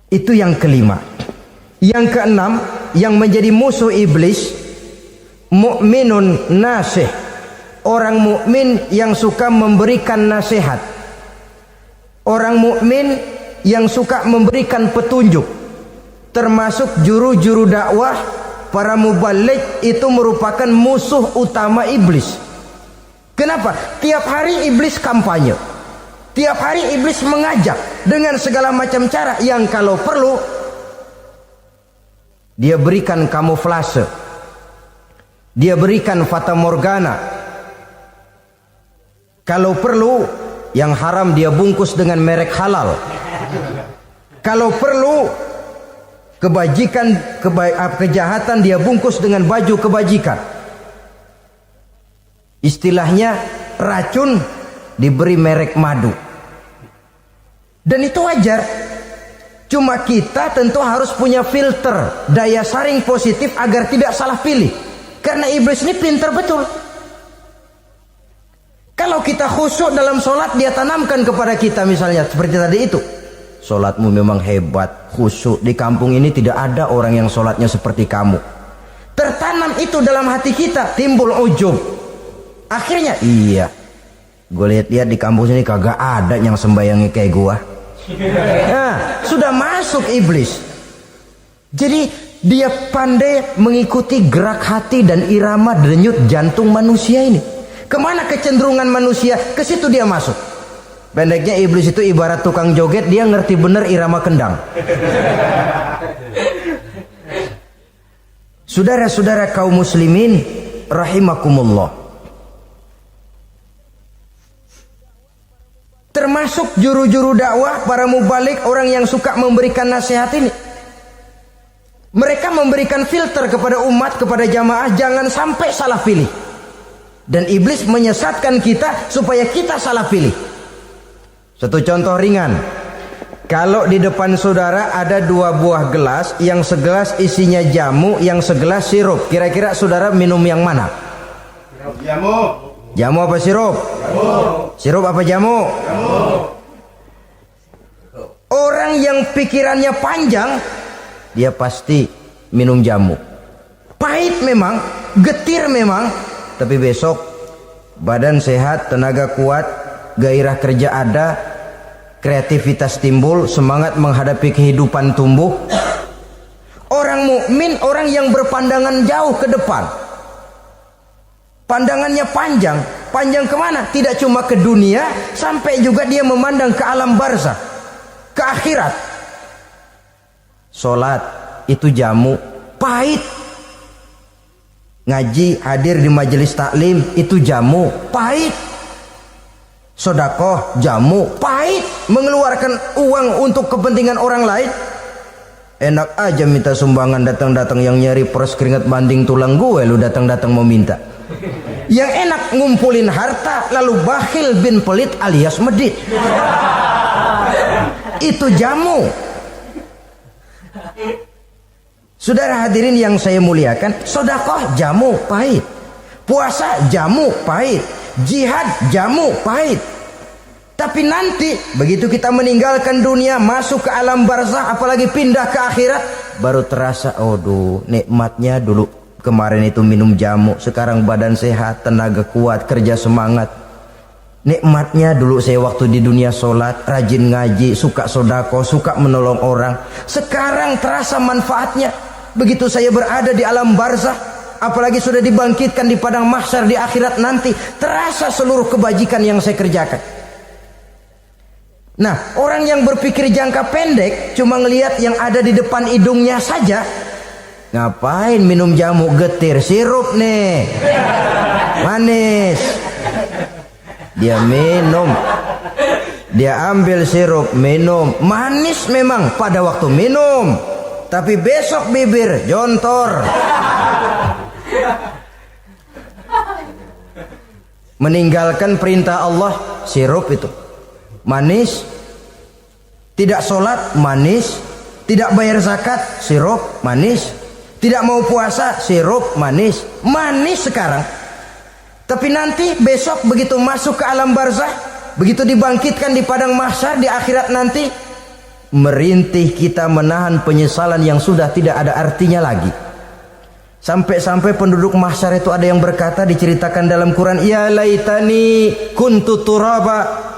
Itu yang kelima. Yang keenam, yang menjadi musuh iblis, mukminun nasih. Orang mukmin yang suka memberikan nasihat. Orang mukmin yang suka memberikan petunjuk. Termasuk juru-juru dakwah, para mubaligh, itu merupakan musuh utama iblis. Kenapa? Tiap hari iblis kampanye. Tiap hari iblis mengajak dengan segala macam cara yang kalau perlu dia berikan kamuflase. Dia berikan fata morgana. Kalau perlu yang haram dia bungkus dengan merek halal. Kalau perlu kejahatan dia bungkus dengan baju kebajikan. Istilahnya racun diberi merek madu. Dan itu wajar. Cuma kita tentu harus punya filter, daya saring positif agar tidak salah pilih. Karena iblis ini pintar betul. Kalau kita khusyuk dalam sholat, dia tanamkan kepada kita misalnya seperti tadi itu. Sholatmu memang hebat, khusyuk. Di kampung ini tidak ada orang yang sholatnya seperti kamu. Tertanam itu dalam hati kita, timbul ujub. Akhirnya, iya, gue lihat-lihat di kampus ini kagak ada yang sembayangnya kayak gua. Nah, sudah masuk iblis. Jadi dia pandai mengikuti gerak hati dan irama denyut jantung manusia ini. Kemana kecenderungan manusia, ke situ dia masuk. Pendeknya iblis itu ibarat tukang joget, dia ngerti bener irama kendang. Saudara-saudara kaum muslimin rahimakumullah. Termasuk juru-juru dakwah, para mubaligh, orang yang suka memberikan nasihat ini. Mereka memberikan filter kepada umat, kepada jamaah, jangan sampai salah pilih. Dan iblis menyesatkan kita supaya kita salah pilih. Satu contoh ringan. Kalau di depan saudara ada dua buah gelas, yang segelas isinya jamu, yang segelas sirup. Kira-kira saudara minum yang mana? Jamu. Jamu apa sirup? Jamu. Sirup apa jamu? Jamu. Orang yang pikirannya panjang, dia pasti minum jamu. Pahit memang, getir memang, tapi besok badan sehat, tenaga kuat, gairah kerja ada, kreativitas timbul, semangat menghadapi kehidupan tumbuh. Orang mukmin orang yang berpandangan jauh ke depan. Pandangannya panjang. Panjang kemana? Tidak cuma ke dunia, sampai juga dia memandang ke alam barzah, ke akhirat. Sholat itu jamu, pahit. Ngaji, hadir di majelis taklim itu jamu, pahit. Sodakoh, jamu, pahit. Mengeluarkan uang untuk kepentingan orang lain, enak aja minta sumbangan, datang-datang yang nyari pers keringat banding tulang gue, lu datang-datang mau minta. Yang enak ngumpulin harta lalu bakhil bin pelit alias medit. Itu jamu. Saudara hadirin yang saya muliakan, sodakoh jamu pahit, puasa jamu pahit, jihad jamu pahit. Tapi nanti begitu kita meninggalkan dunia, masuk ke alam barzah, apalagi pindah ke akhirat, baru terasa, aduh nikmatnya dulu kemarin itu minum jamu, sekarang badan sehat, tenaga kuat, kerja semangat. Nikmatnya dulu saya waktu di dunia sholat, rajin ngaji, suka sodako, suka menolong orang. Sekarang terasa manfaatnya. Begitu saya berada di alam barzah, apalagi sudah dibangkitkan di padang mahsyar di akhirat nanti, terasa seluruh kebajikan yang saya kerjakan. Nah, orang yang berpikir jangka pendek, cuma ngelihat yang ada di depan hidungnya saja. Ngapain minum jamu, getir sirup nih, manis. Dia minum, dia ambil sirup, minum, manis memang pada waktu minum, tapi besok bibir jontor. Meninggalkan perintah Allah, sirup itu manis. Tidak sholat, manis. Tidak bayar zakat, sirup, manis. Tidak mau puasa, sirup, manis. Manis sekarang. Tapi nanti besok begitu masuk ke alam barzah, begitu dibangkitkan di padang mahsyar di akhirat nanti, merintih kita menahan penyesalan yang sudah tidak ada artinya lagi. Sampai-sampai penduduk mahsyar itu ada yang berkata, diceritakan dalam Quran, ya laitani kuntu turaba.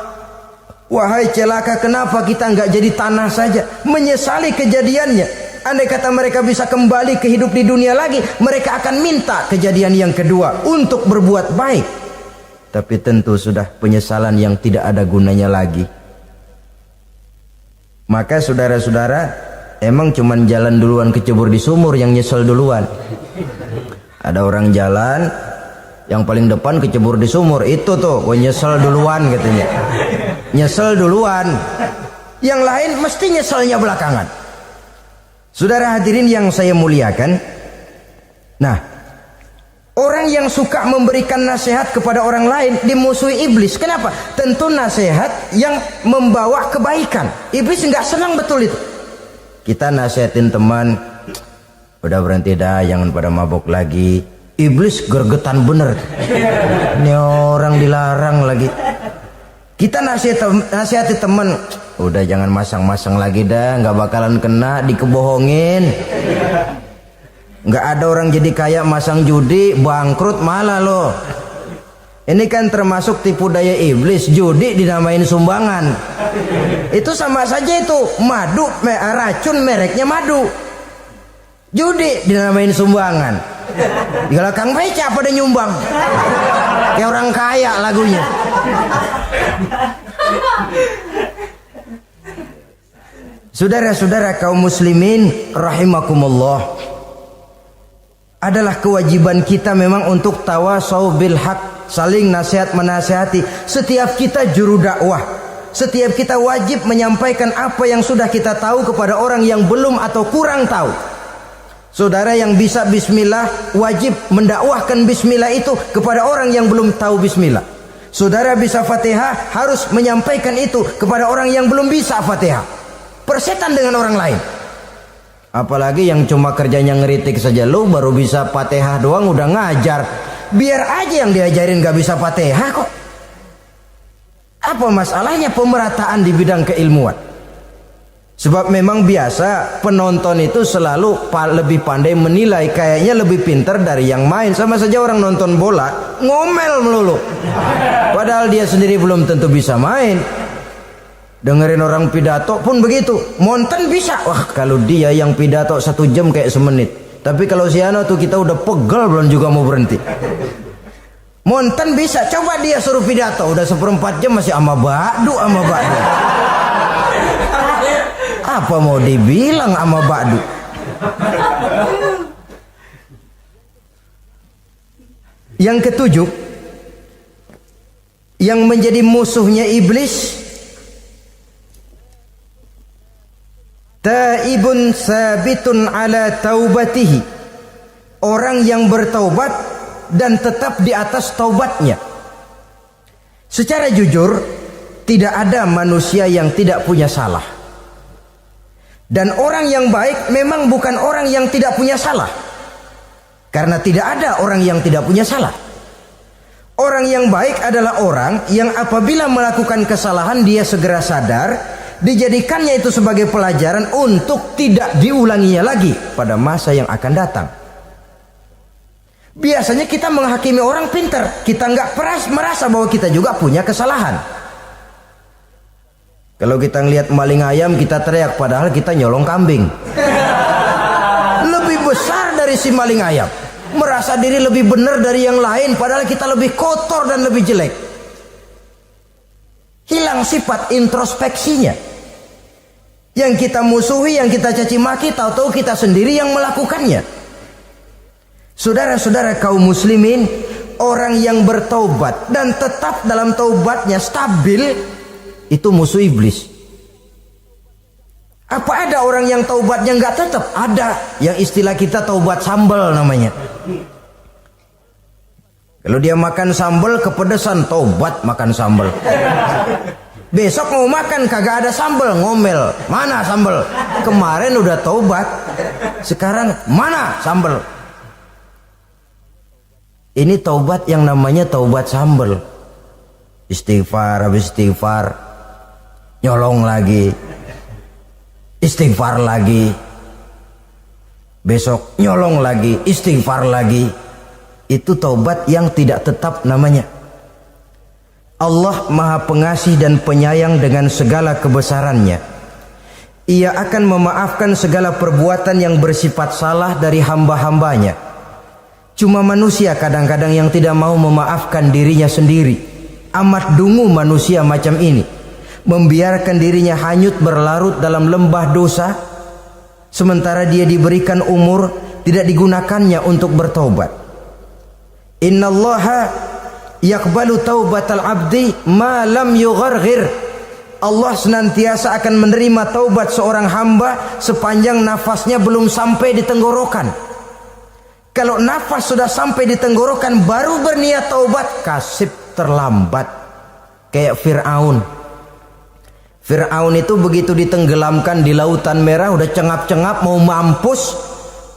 Wahai celaka, kenapa kita nggak jadi tanah saja? Menyesali kejadiannya. Andai kata mereka bisa kembali ke hidup di dunia lagi, mereka akan minta kejadian yang kedua untuk berbuat baik. Tapi tentu sudah penyesalan yang tidak ada gunanya lagi. Maka saudara-saudara, emang cuman jalan duluan kecebur di sumur yang nyesel duluan. Ada orang jalan, yang paling depan kecebur di sumur, itu tuh nyesel duluan katanya. Nyesel duluan. Yang lain mesti nyeselnya belakangan. Saudara hadirin yang saya muliakan, nah, orang yang suka memberikan nasihat kepada orang lain dimusuhi iblis. Kenapa? Tentu nasihat yang membawa kebaikan. Iblis nggak senang betul itu. Kita nasihatin teman, udah berhenti dah, jangan pada mabok lagi. Iblis gergetan bener. Ini orang dilarang lagi. Kita nasihati teman, udah jangan masang-masang lagi dah, nggak bakalan kena, dikebohongin. Nggak ada orang jadi kaya masang judi, bangkrut malah loh. Ini kan termasuk tipu daya iblis, judi dinamain sumbangan. Itu sama saja itu, madu, racun mereknya madu. Judi dinamain sumbangan. Kalau Kang Beca pada nyumbang, kayak orang kaya lagunya. Saudara-saudara kaum muslimin rahimakumullah, adalah kewajiban kita memang untuk tawasau bil haq, saling nasihat menasihati. Setiap kita juru dakwah, setiap kita wajib menyampaikan apa yang sudah kita tahu kepada orang yang belum atau kurang tahu. Saudara yang bisa bismillah wajib mendakwahkan bismillah itu kepada orang yang belum tahu bismillah. Saudara bisa Fatihah harus menyampaikan itu kepada orang yang belum bisa Fatihah. Persetan dengan orang lain. Apalagi yang cuma kerjanya ngeritik saja, lu baru bisa Fatihah doang udah ngajar. Biar aja yang diajarin gak bisa Fatihah kok. Apa masalahnya pemerataan di bidang keilmuan? Sebab memang biasa penonton itu selalu lebih pandai menilai, kayaknya lebih pintar dari yang main. Sama saja orang nonton bola ngomel melulu, padahal dia sendiri belum tentu bisa main. Dengerin orang pidato pun begitu, monten bisa. Wah, kalau dia yang pidato 1 jam kayak semenit. Tapi kalau si Ano tuh kita udah pegel belum juga mau berhenti. Monten bisa, coba dia suruh pidato udah 1/4 jam masih ama ba'du. Apa mau dibilang ama ba'du? Yang ketujuh, yang menjadi musuhnya iblis, taibun sabitun ala taubatihi, orang yang bertaubat dan tetap di atas taubatnya. Secara jujur, tidak ada manusia yang tidak punya salah. Dan orang yang baik memang bukan orang yang tidak punya salah. Karena tidak ada orang yang tidak punya salah. Orang yang baik adalah orang yang apabila melakukan kesalahan dia segera sadar, dijadikannya itu sebagai pelajaran untuk tidak diulanginya lagi pada masa yang akan datang. Biasanya kita menghakimi orang pintar, kita nggak merasa bahwa kita juga punya kesalahan. Kalau kita ngelihat maling ayam kita teriak, padahal kita nyolong kambing. Lebih besar dari si maling ayam, merasa diri lebih benar dari yang lain, padahal kita lebih kotor dan lebih jelek. Hilang sifat introspeksinya. Yang kita musuhi, yang kita caci maki, tahu-tahu kita sendiri yang melakukannya. Saudara-saudara kaum muslimin, orang yang bertaubat dan tetap dalam taubatnya stabil, itu musuh iblis. Apa ada orang yang taubatnya nggak tetap? Ada, yang istilah kita taubat sambal namanya. Kalau dia makan sambal kepedesan, taubat makan sambal. Besok mau makan kagak ada sambal, ngomel. Mana sambal? Kemarin udah taubat, sekarang mana sambal? Ini taubat yang namanya taubat sambal. Istighfar habis istighfar, nyolong lagi, istighfar lagi, besok nyolong lagi, istighfar lagi. Itu taubat yang tidak tetap namanya. Allah Maha Pengasih dan Penyayang dengan segala kebesarannya. Ia akan memaafkan segala perbuatan yang bersifat salah dari hamba-hambanya. Cuma manusia kadang-kadang yang tidak mau memaafkan dirinya sendiri. Amat dungu manusia macam ini, membiarkan dirinya hanyut berlarut dalam lembah dosa, sementara dia diberikan umur tidak digunakannya untuk bertaubat. Innallaha yaqbalu taubatal abdi ma lam yugharghir. Allah senantiasa akan menerima taubat seorang hamba sepanjang nafasnya belum sampai di tenggorokan. Kalau nafas sudah sampai di tenggorokan baru berniat taubat, kasib terlambat. Kayak Fir'aun. Fir'aun itu begitu ditenggelamkan di lautan merah, udah cengap-cengap mau mampus,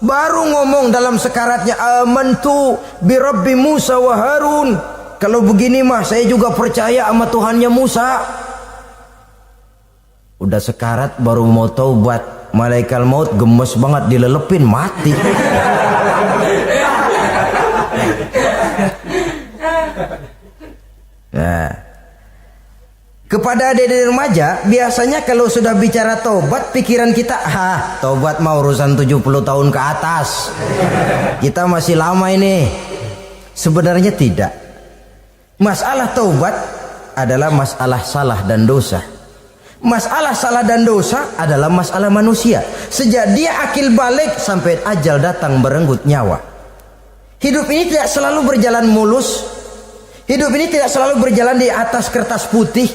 baru ngomong dalam sekaratnya, amantu bi Rabbi Musa wa Harun. Kalau begini mah saya juga percaya sama Tuhannya Musa. Udah sekarat baru mau taubat, malaikat maut gemes banget, dilelepin mati. Nah, kepada adik-adik remaja, biasanya kalau sudah bicara taubat, pikiran kita, taubat mau urusan 70 tahun ke atas, kita masih lama ini. Sebenarnya tidak. Masalah taubat adalah masalah salah dan dosa. Masalah salah dan dosa adalah masalah manusia. Sejak dia akil balik sampai ajal datang merenggut nyawa. Hidup ini tidak selalu berjalan mulus. Hidup ini tidak selalu berjalan di atas kertas putih.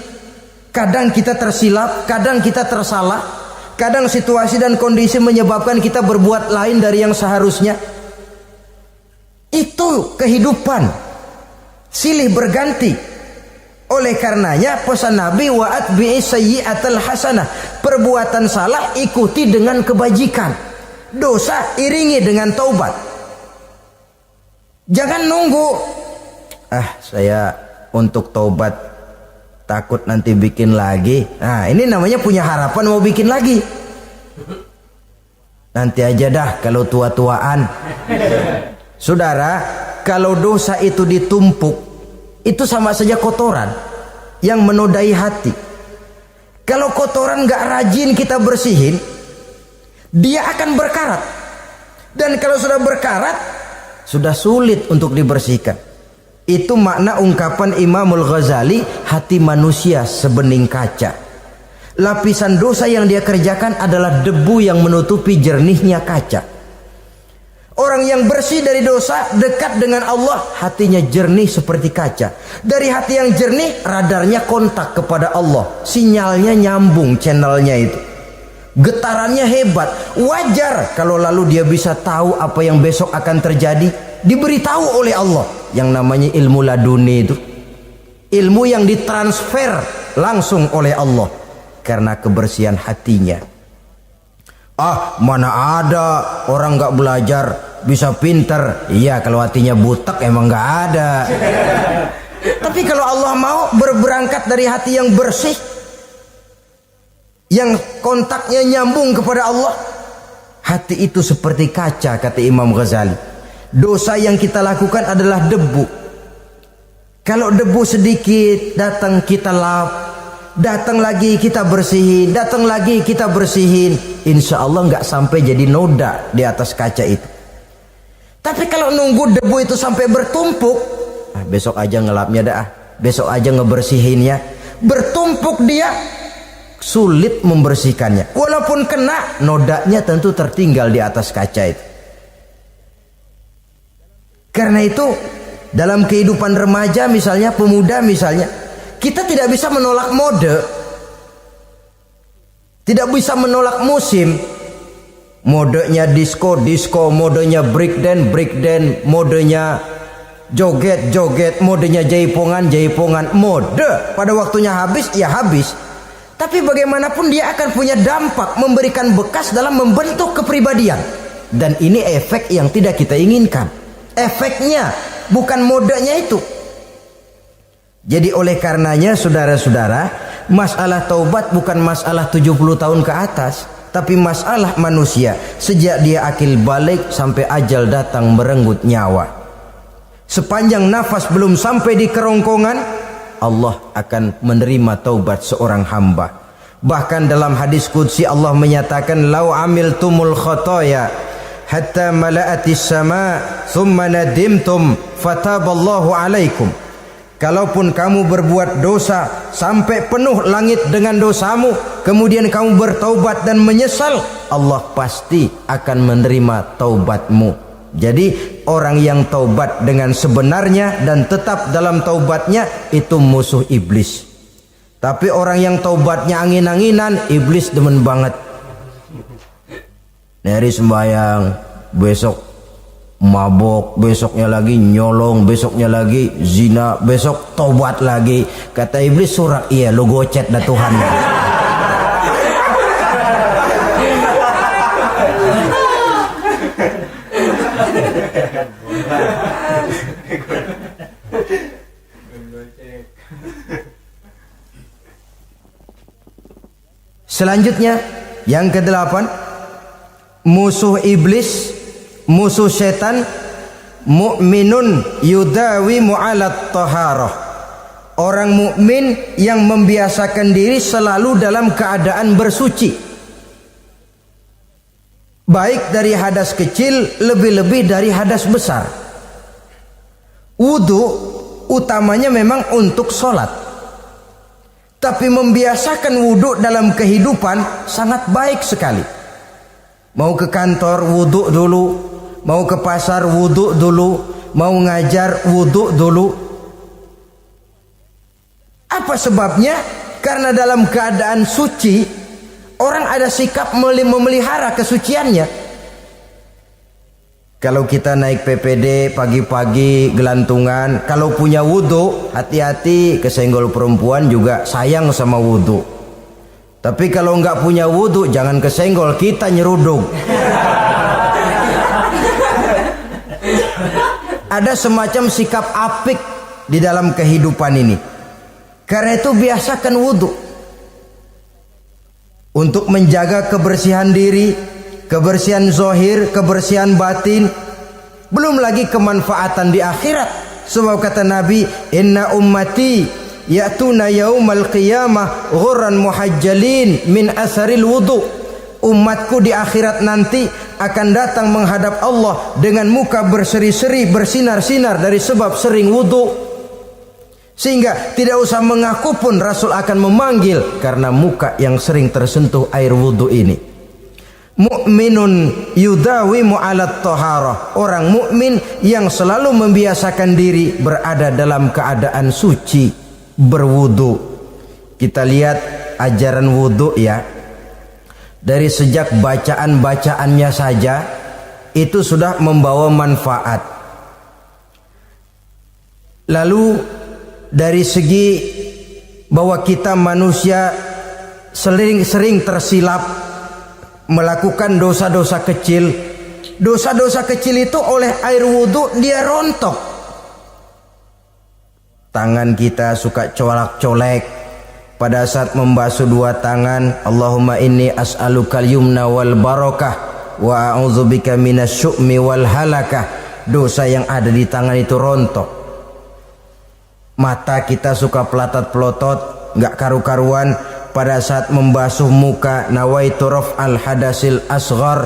Kadang kita tersilap, kadang kita tersalah, kadang situasi dan kondisi menyebabkan kita berbuat lain dari yang seharusnya. Itu kehidupan, silih berganti. Oleh karenanya pesan Nabi, wa'atbi'i sayyi'atal hasanah, perbuatan salah ikuti dengan kebajikan, dosa iringi dengan taubat. Jangan nunggu, saya untuk taubat takut nanti bikin lagi. Nah, ini namanya punya harapan mau bikin lagi. Nanti aja dah kalau tua-tuaan. Saudara, kalau dosa itu ditumpuk, itu sama saja kotoran yang menodai hati. Kalau kotoran gak rajin kita bersihin, dia akan berkarat. Dan kalau sudah berkarat, sudah sulit untuk dibersihkan. Itu makna ungkapan Imamul Ghazali, hati manusia sebening kaca. Lapisan dosa yang dia kerjakan adalah debu yang menutupi jernihnya kaca. Orang yang bersih dari dosa, dekat dengan Allah, hatinya jernih seperti kaca. Dari hati yang jernih, radarnya kontak kepada Allah. Sinyalnya nyambung channelnya itu. Getarannya hebat. Wajar kalau lalu dia bisa tahu apa yang besok akan terjadi. Diberitahu oleh Allah. Yang namanya ilmu laduni itu. Ilmu yang ditransfer langsung oleh Allah. Karena kebersihan hatinya. Ah, mana ada orang gak belajar bisa pinter. Iya, kalau hatinya butek emang gak ada. Tapi kalau Allah mau berberangkat dari hati yang bersih, yang kontaknya nyambung kepada Allah, hati itu seperti kaca, kata Imam Ghazali. Dosa yang kita lakukan adalah debu. Kalau debu sedikit datang kita lap, datang lagi kita bersihin, datang lagi kita bersihin, insya Allah nggak sampai jadi noda di atas kaca itu. Tapi kalau nunggu debu itu sampai bertumpuk, besok aja ngelapnya dah, besok aja ngebersihinnya, bertumpuk dia, sulit membersihkannya. Walaupun kena, nodanya tentu tertinggal di atas kaca itu. Karena itu dalam kehidupan remaja misalnya, pemuda misalnya, kita tidak bisa menolak mode, tidak bisa menolak musim. Modenya disco, modenya breakdance, modenya joget, modenya jaipongan. Mode pada waktunya habis, ya habis. Tapi bagaimanapun dia akan punya dampak, memberikan bekas dalam membentuk kepribadian. Dan ini efek yang tidak kita inginkan. Efeknya, bukan modenya itu. Jadi oleh karenanya saudara-saudara, masalah taubat bukan masalah 70 tahun ke atas, tapi masalah manusia sejak dia akil balik sampai ajal datang merenggut nyawa. Sepanjang nafas belum sampai di kerongkongan, Allah akan menerima taubat seorang hamba. Bahkan dalam hadis qudsi Allah menyatakan, "Lau amiltumul khotoya hatta mala'atis sama thumma nadimtum fataballahu alaikum." Kalaupun kamu berbuat dosa sampai penuh langit dengan dosamu, kemudian kamu bertaubat dan menyesal, Allah pasti akan menerima taubatmu. Jadi orang yang taubat dengan sebenarnya dan tetap dalam taubatnya, itu musuh iblis. Tapi orang yang taubatnya angin-anginan, iblis demen banget. Dari sembahyang, besok mabok, besoknya lagi nyolong, besoknya lagi zina, besok tobat lagi. Kata iblis, surak, iya lu gocet dah Tuhan. Selanjutnya yang ke-8, musuh iblis, musuh setan, mukminun yudawi mu'alat taharah. Orang mukmin yang membiasakan diri selalu dalam keadaan bersuci, baik dari hadas kecil, lebih-lebih dari hadas besar. Wudu utamanya memang untuk sholat, tapi membiasakan wudu dalam kehidupan sangat baik sekali. Mau ke kantor wudu dulu, mau ke pasar wudu dulu, mau ngajar wudu dulu. Apa sebabnya? Karena dalam keadaan suci, orang ada sikap memelihara kesuciannya. Kalau kita naik PPD pagi-pagi gelantungan, kalau punya wudu, hati-hati kesenggol perempuan juga sayang sama wudu. Tapi kalau nggak punya wudu, jangan kesenggol, kita nyeruduk. Ada semacam sikap apik di dalam kehidupan ini. Karena itu biasakan wudhu untuk menjaga kebersihan diri, kebersihan zahir, kebersihan batin, belum lagi kemanfaatan di akhirat. Sebab kata Nabi, inna ummati ya'tuna yaumal qiyamah ghurran muhajjalin min asaril wudhu. Umatku di akhirat nanti akan datang menghadap Allah dengan muka berseri-seri, bersinar-sinar dari sebab sering wudhu. Sehingga tidak usah mengaku pun Rasul akan memanggil karena muka yang sering tersentuh air wudhu ini. Mu'minun yudawimu alat toharah. Orang mukmin yang selalu membiasakan diri berada dalam keadaan suci, berwudhu. Kita lihat ajaran wudhu ya. Dari sejak bacaan-bacaannya saja itu sudah membawa manfaat. Lalu dari segi bahwa kita manusia sering tersilap melakukan dosa-dosa kecil. Dosa-dosa kecil itu oleh air wudhu dia rontok. Tangan kita suka colak-colek pada saat membasuh dua tangan. Allahumma inni as'alukal yumna wal barakah wa a'udzubika minasyu'mi wal halakah. Dosa yang ada di tangan itu rontok. Mata kita suka pelotot-pelotot, nggak karu-karuan pada saat membasuh muka. Nawaitu raf'al hadasil asghar.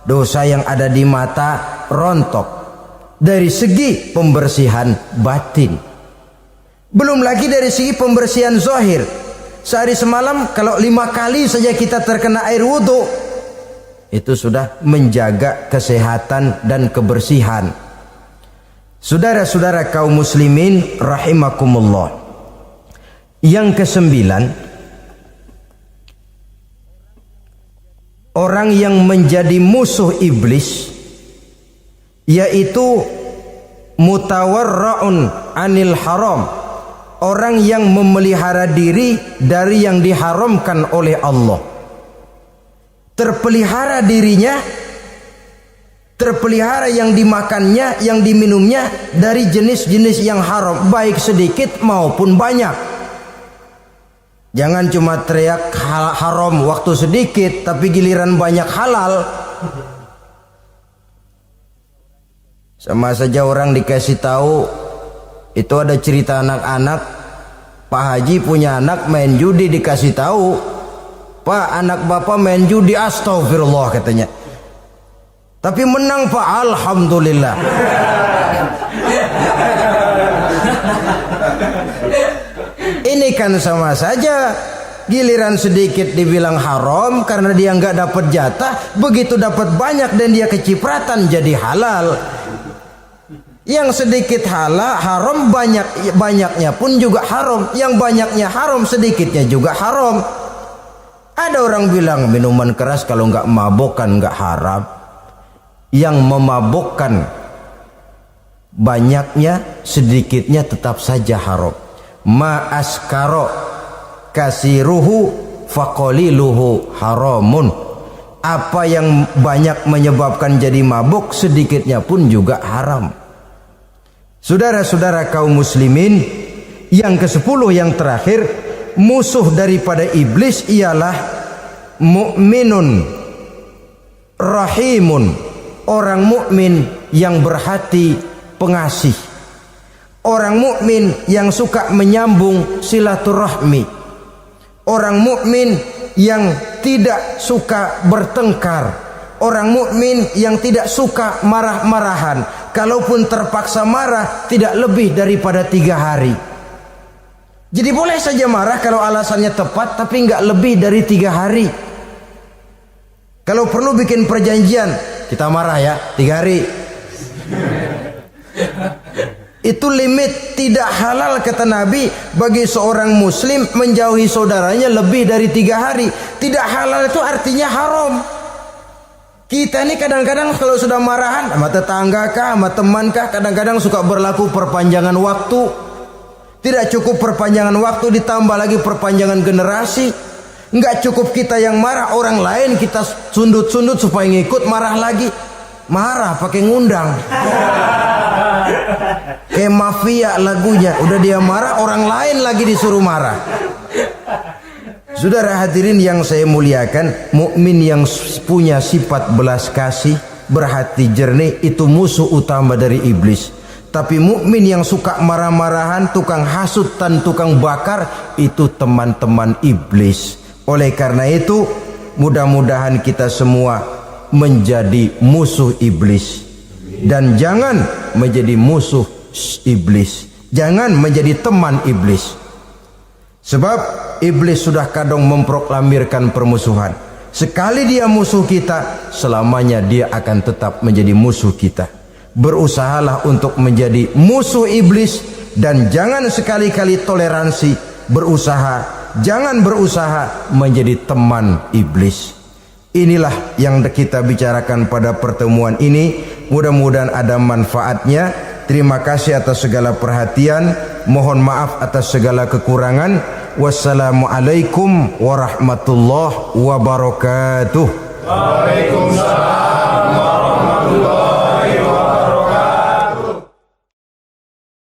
Dosa yang ada di mata rontok. Dari segi pembersihan batin. Belum lagi dari segi pembersihan zahir. Sehari semalam kalau 5 kali saja kita terkena air wudhu, itu sudah menjaga kesehatan dan kebersihan. Saudara-saudara kaum muslimin rahimakumullah. Yang kesembilan, orang yang menjadi musuh iblis yaitu mutawarra'un anil haram. Orang yang memelihara diri dari yang diharamkan oleh Allah. Terpelihara dirinya, terpelihara yang dimakannya, yang diminumnya dari jenis-jenis yang haram, baik sedikit maupun banyak. Jangan cuma teriak haram waktu sedikit tapi giliran banyak halal. Sama saja orang dikasih tahu, itu ada cerita anak-anak, Pak Haji punya anak main judi, dikasih tahu, Pak, anak bapak main judi, astagfirullah katanya. Tapi menang Pak, alhamdulillah. Ini kan sama saja. Giliran sedikit dibilang haram karena dia nggak dapat jatah, begitu dapat banyak dan dia kecipratan jadi halal. Yang sedikit haram, banyaknya pun juga haram. Yang banyaknya haram, sedikitnya juga haram. Ada orang bilang minuman keras kalau nggak mabok kan nggak haram. Yang memabukkan banyaknya sedikitnya tetap saja haram. Ma askaro kasiruhu faqaliluhu haramun. Apa yang banyak menyebabkan jadi mabuk, sedikitnya pun juga haram. Saudara-saudara kaum muslimin, yang ke-10 yang terakhir, musuh daripada iblis ialah mu'minun rahimun. Orang mukmin yang berhati pengasih. Orang mukmin yang suka menyambung silaturahmi. Orang mukmin yang tidak suka bertengkar. Orang mukmin yang tidak suka marah-marahan. Kalaupun terpaksa marah, tidak lebih daripada 3 hari. Jadi boleh saja marah kalau alasannya tepat, tapi nggak lebih dari 3 hari. Kalau perlu bikin perjanjian, kita marah ya 3 hari. Itu limit. Tidak halal kata Nabi bagi seorang muslim menjauhi saudaranya lebih dari 3 hari. Tidak halal itu artinya haram. Kita ini kadang-kadang kalau sudah marahan sama tetangga kah, sama teman kah, kadang-kadang suka berlaku perpanjangan waktu. Tidak cukup perpanjangan waktu, ditambah lagi perpanjangan generasi. Nggak cukup kita yang marah, orang lain kita sundut-sundut supaya ngikut marah lagi. Marah pakai ngundang. Kayak mafia lagunya. Udah dia marah, orang lain lagi disuruh marah. Saudara hadirin yang saya muliakan, mukmin yang punya sifat belas kasih, berhati jernih, itu musuh utama dari iblis. Tapi mukmin yang suka marah-marahan, tukang hasut dan tukang bakar, itu teman-teman iblis. Oleh karena itu, mudah-mudahan kita semua menjadi musuh iblis. Dan jangan menjadi musuh iblis. Jangan menjadi teman iblis. Sebab iblis sudah kadang memproklamirkan permusuhan. Sekali dia musuh kita, selamanya dia akan tetap menjadi musuh kita. Berusahalah untuk menjadi musuh iblis. Dan jangan sekali-kali toleransi. Jangan berusaha menjadi teman iblis. Inilah yang kita bicarakan pada pertemuan ini. Mudah-mudahan ada manfaatnya. Terima kasih atas segala perhatian. Mohon maaf atas segala kekurangan. Wassalamualaikum warahmatullahi wabarakatuh. Waalaikumsalam warahmatullahi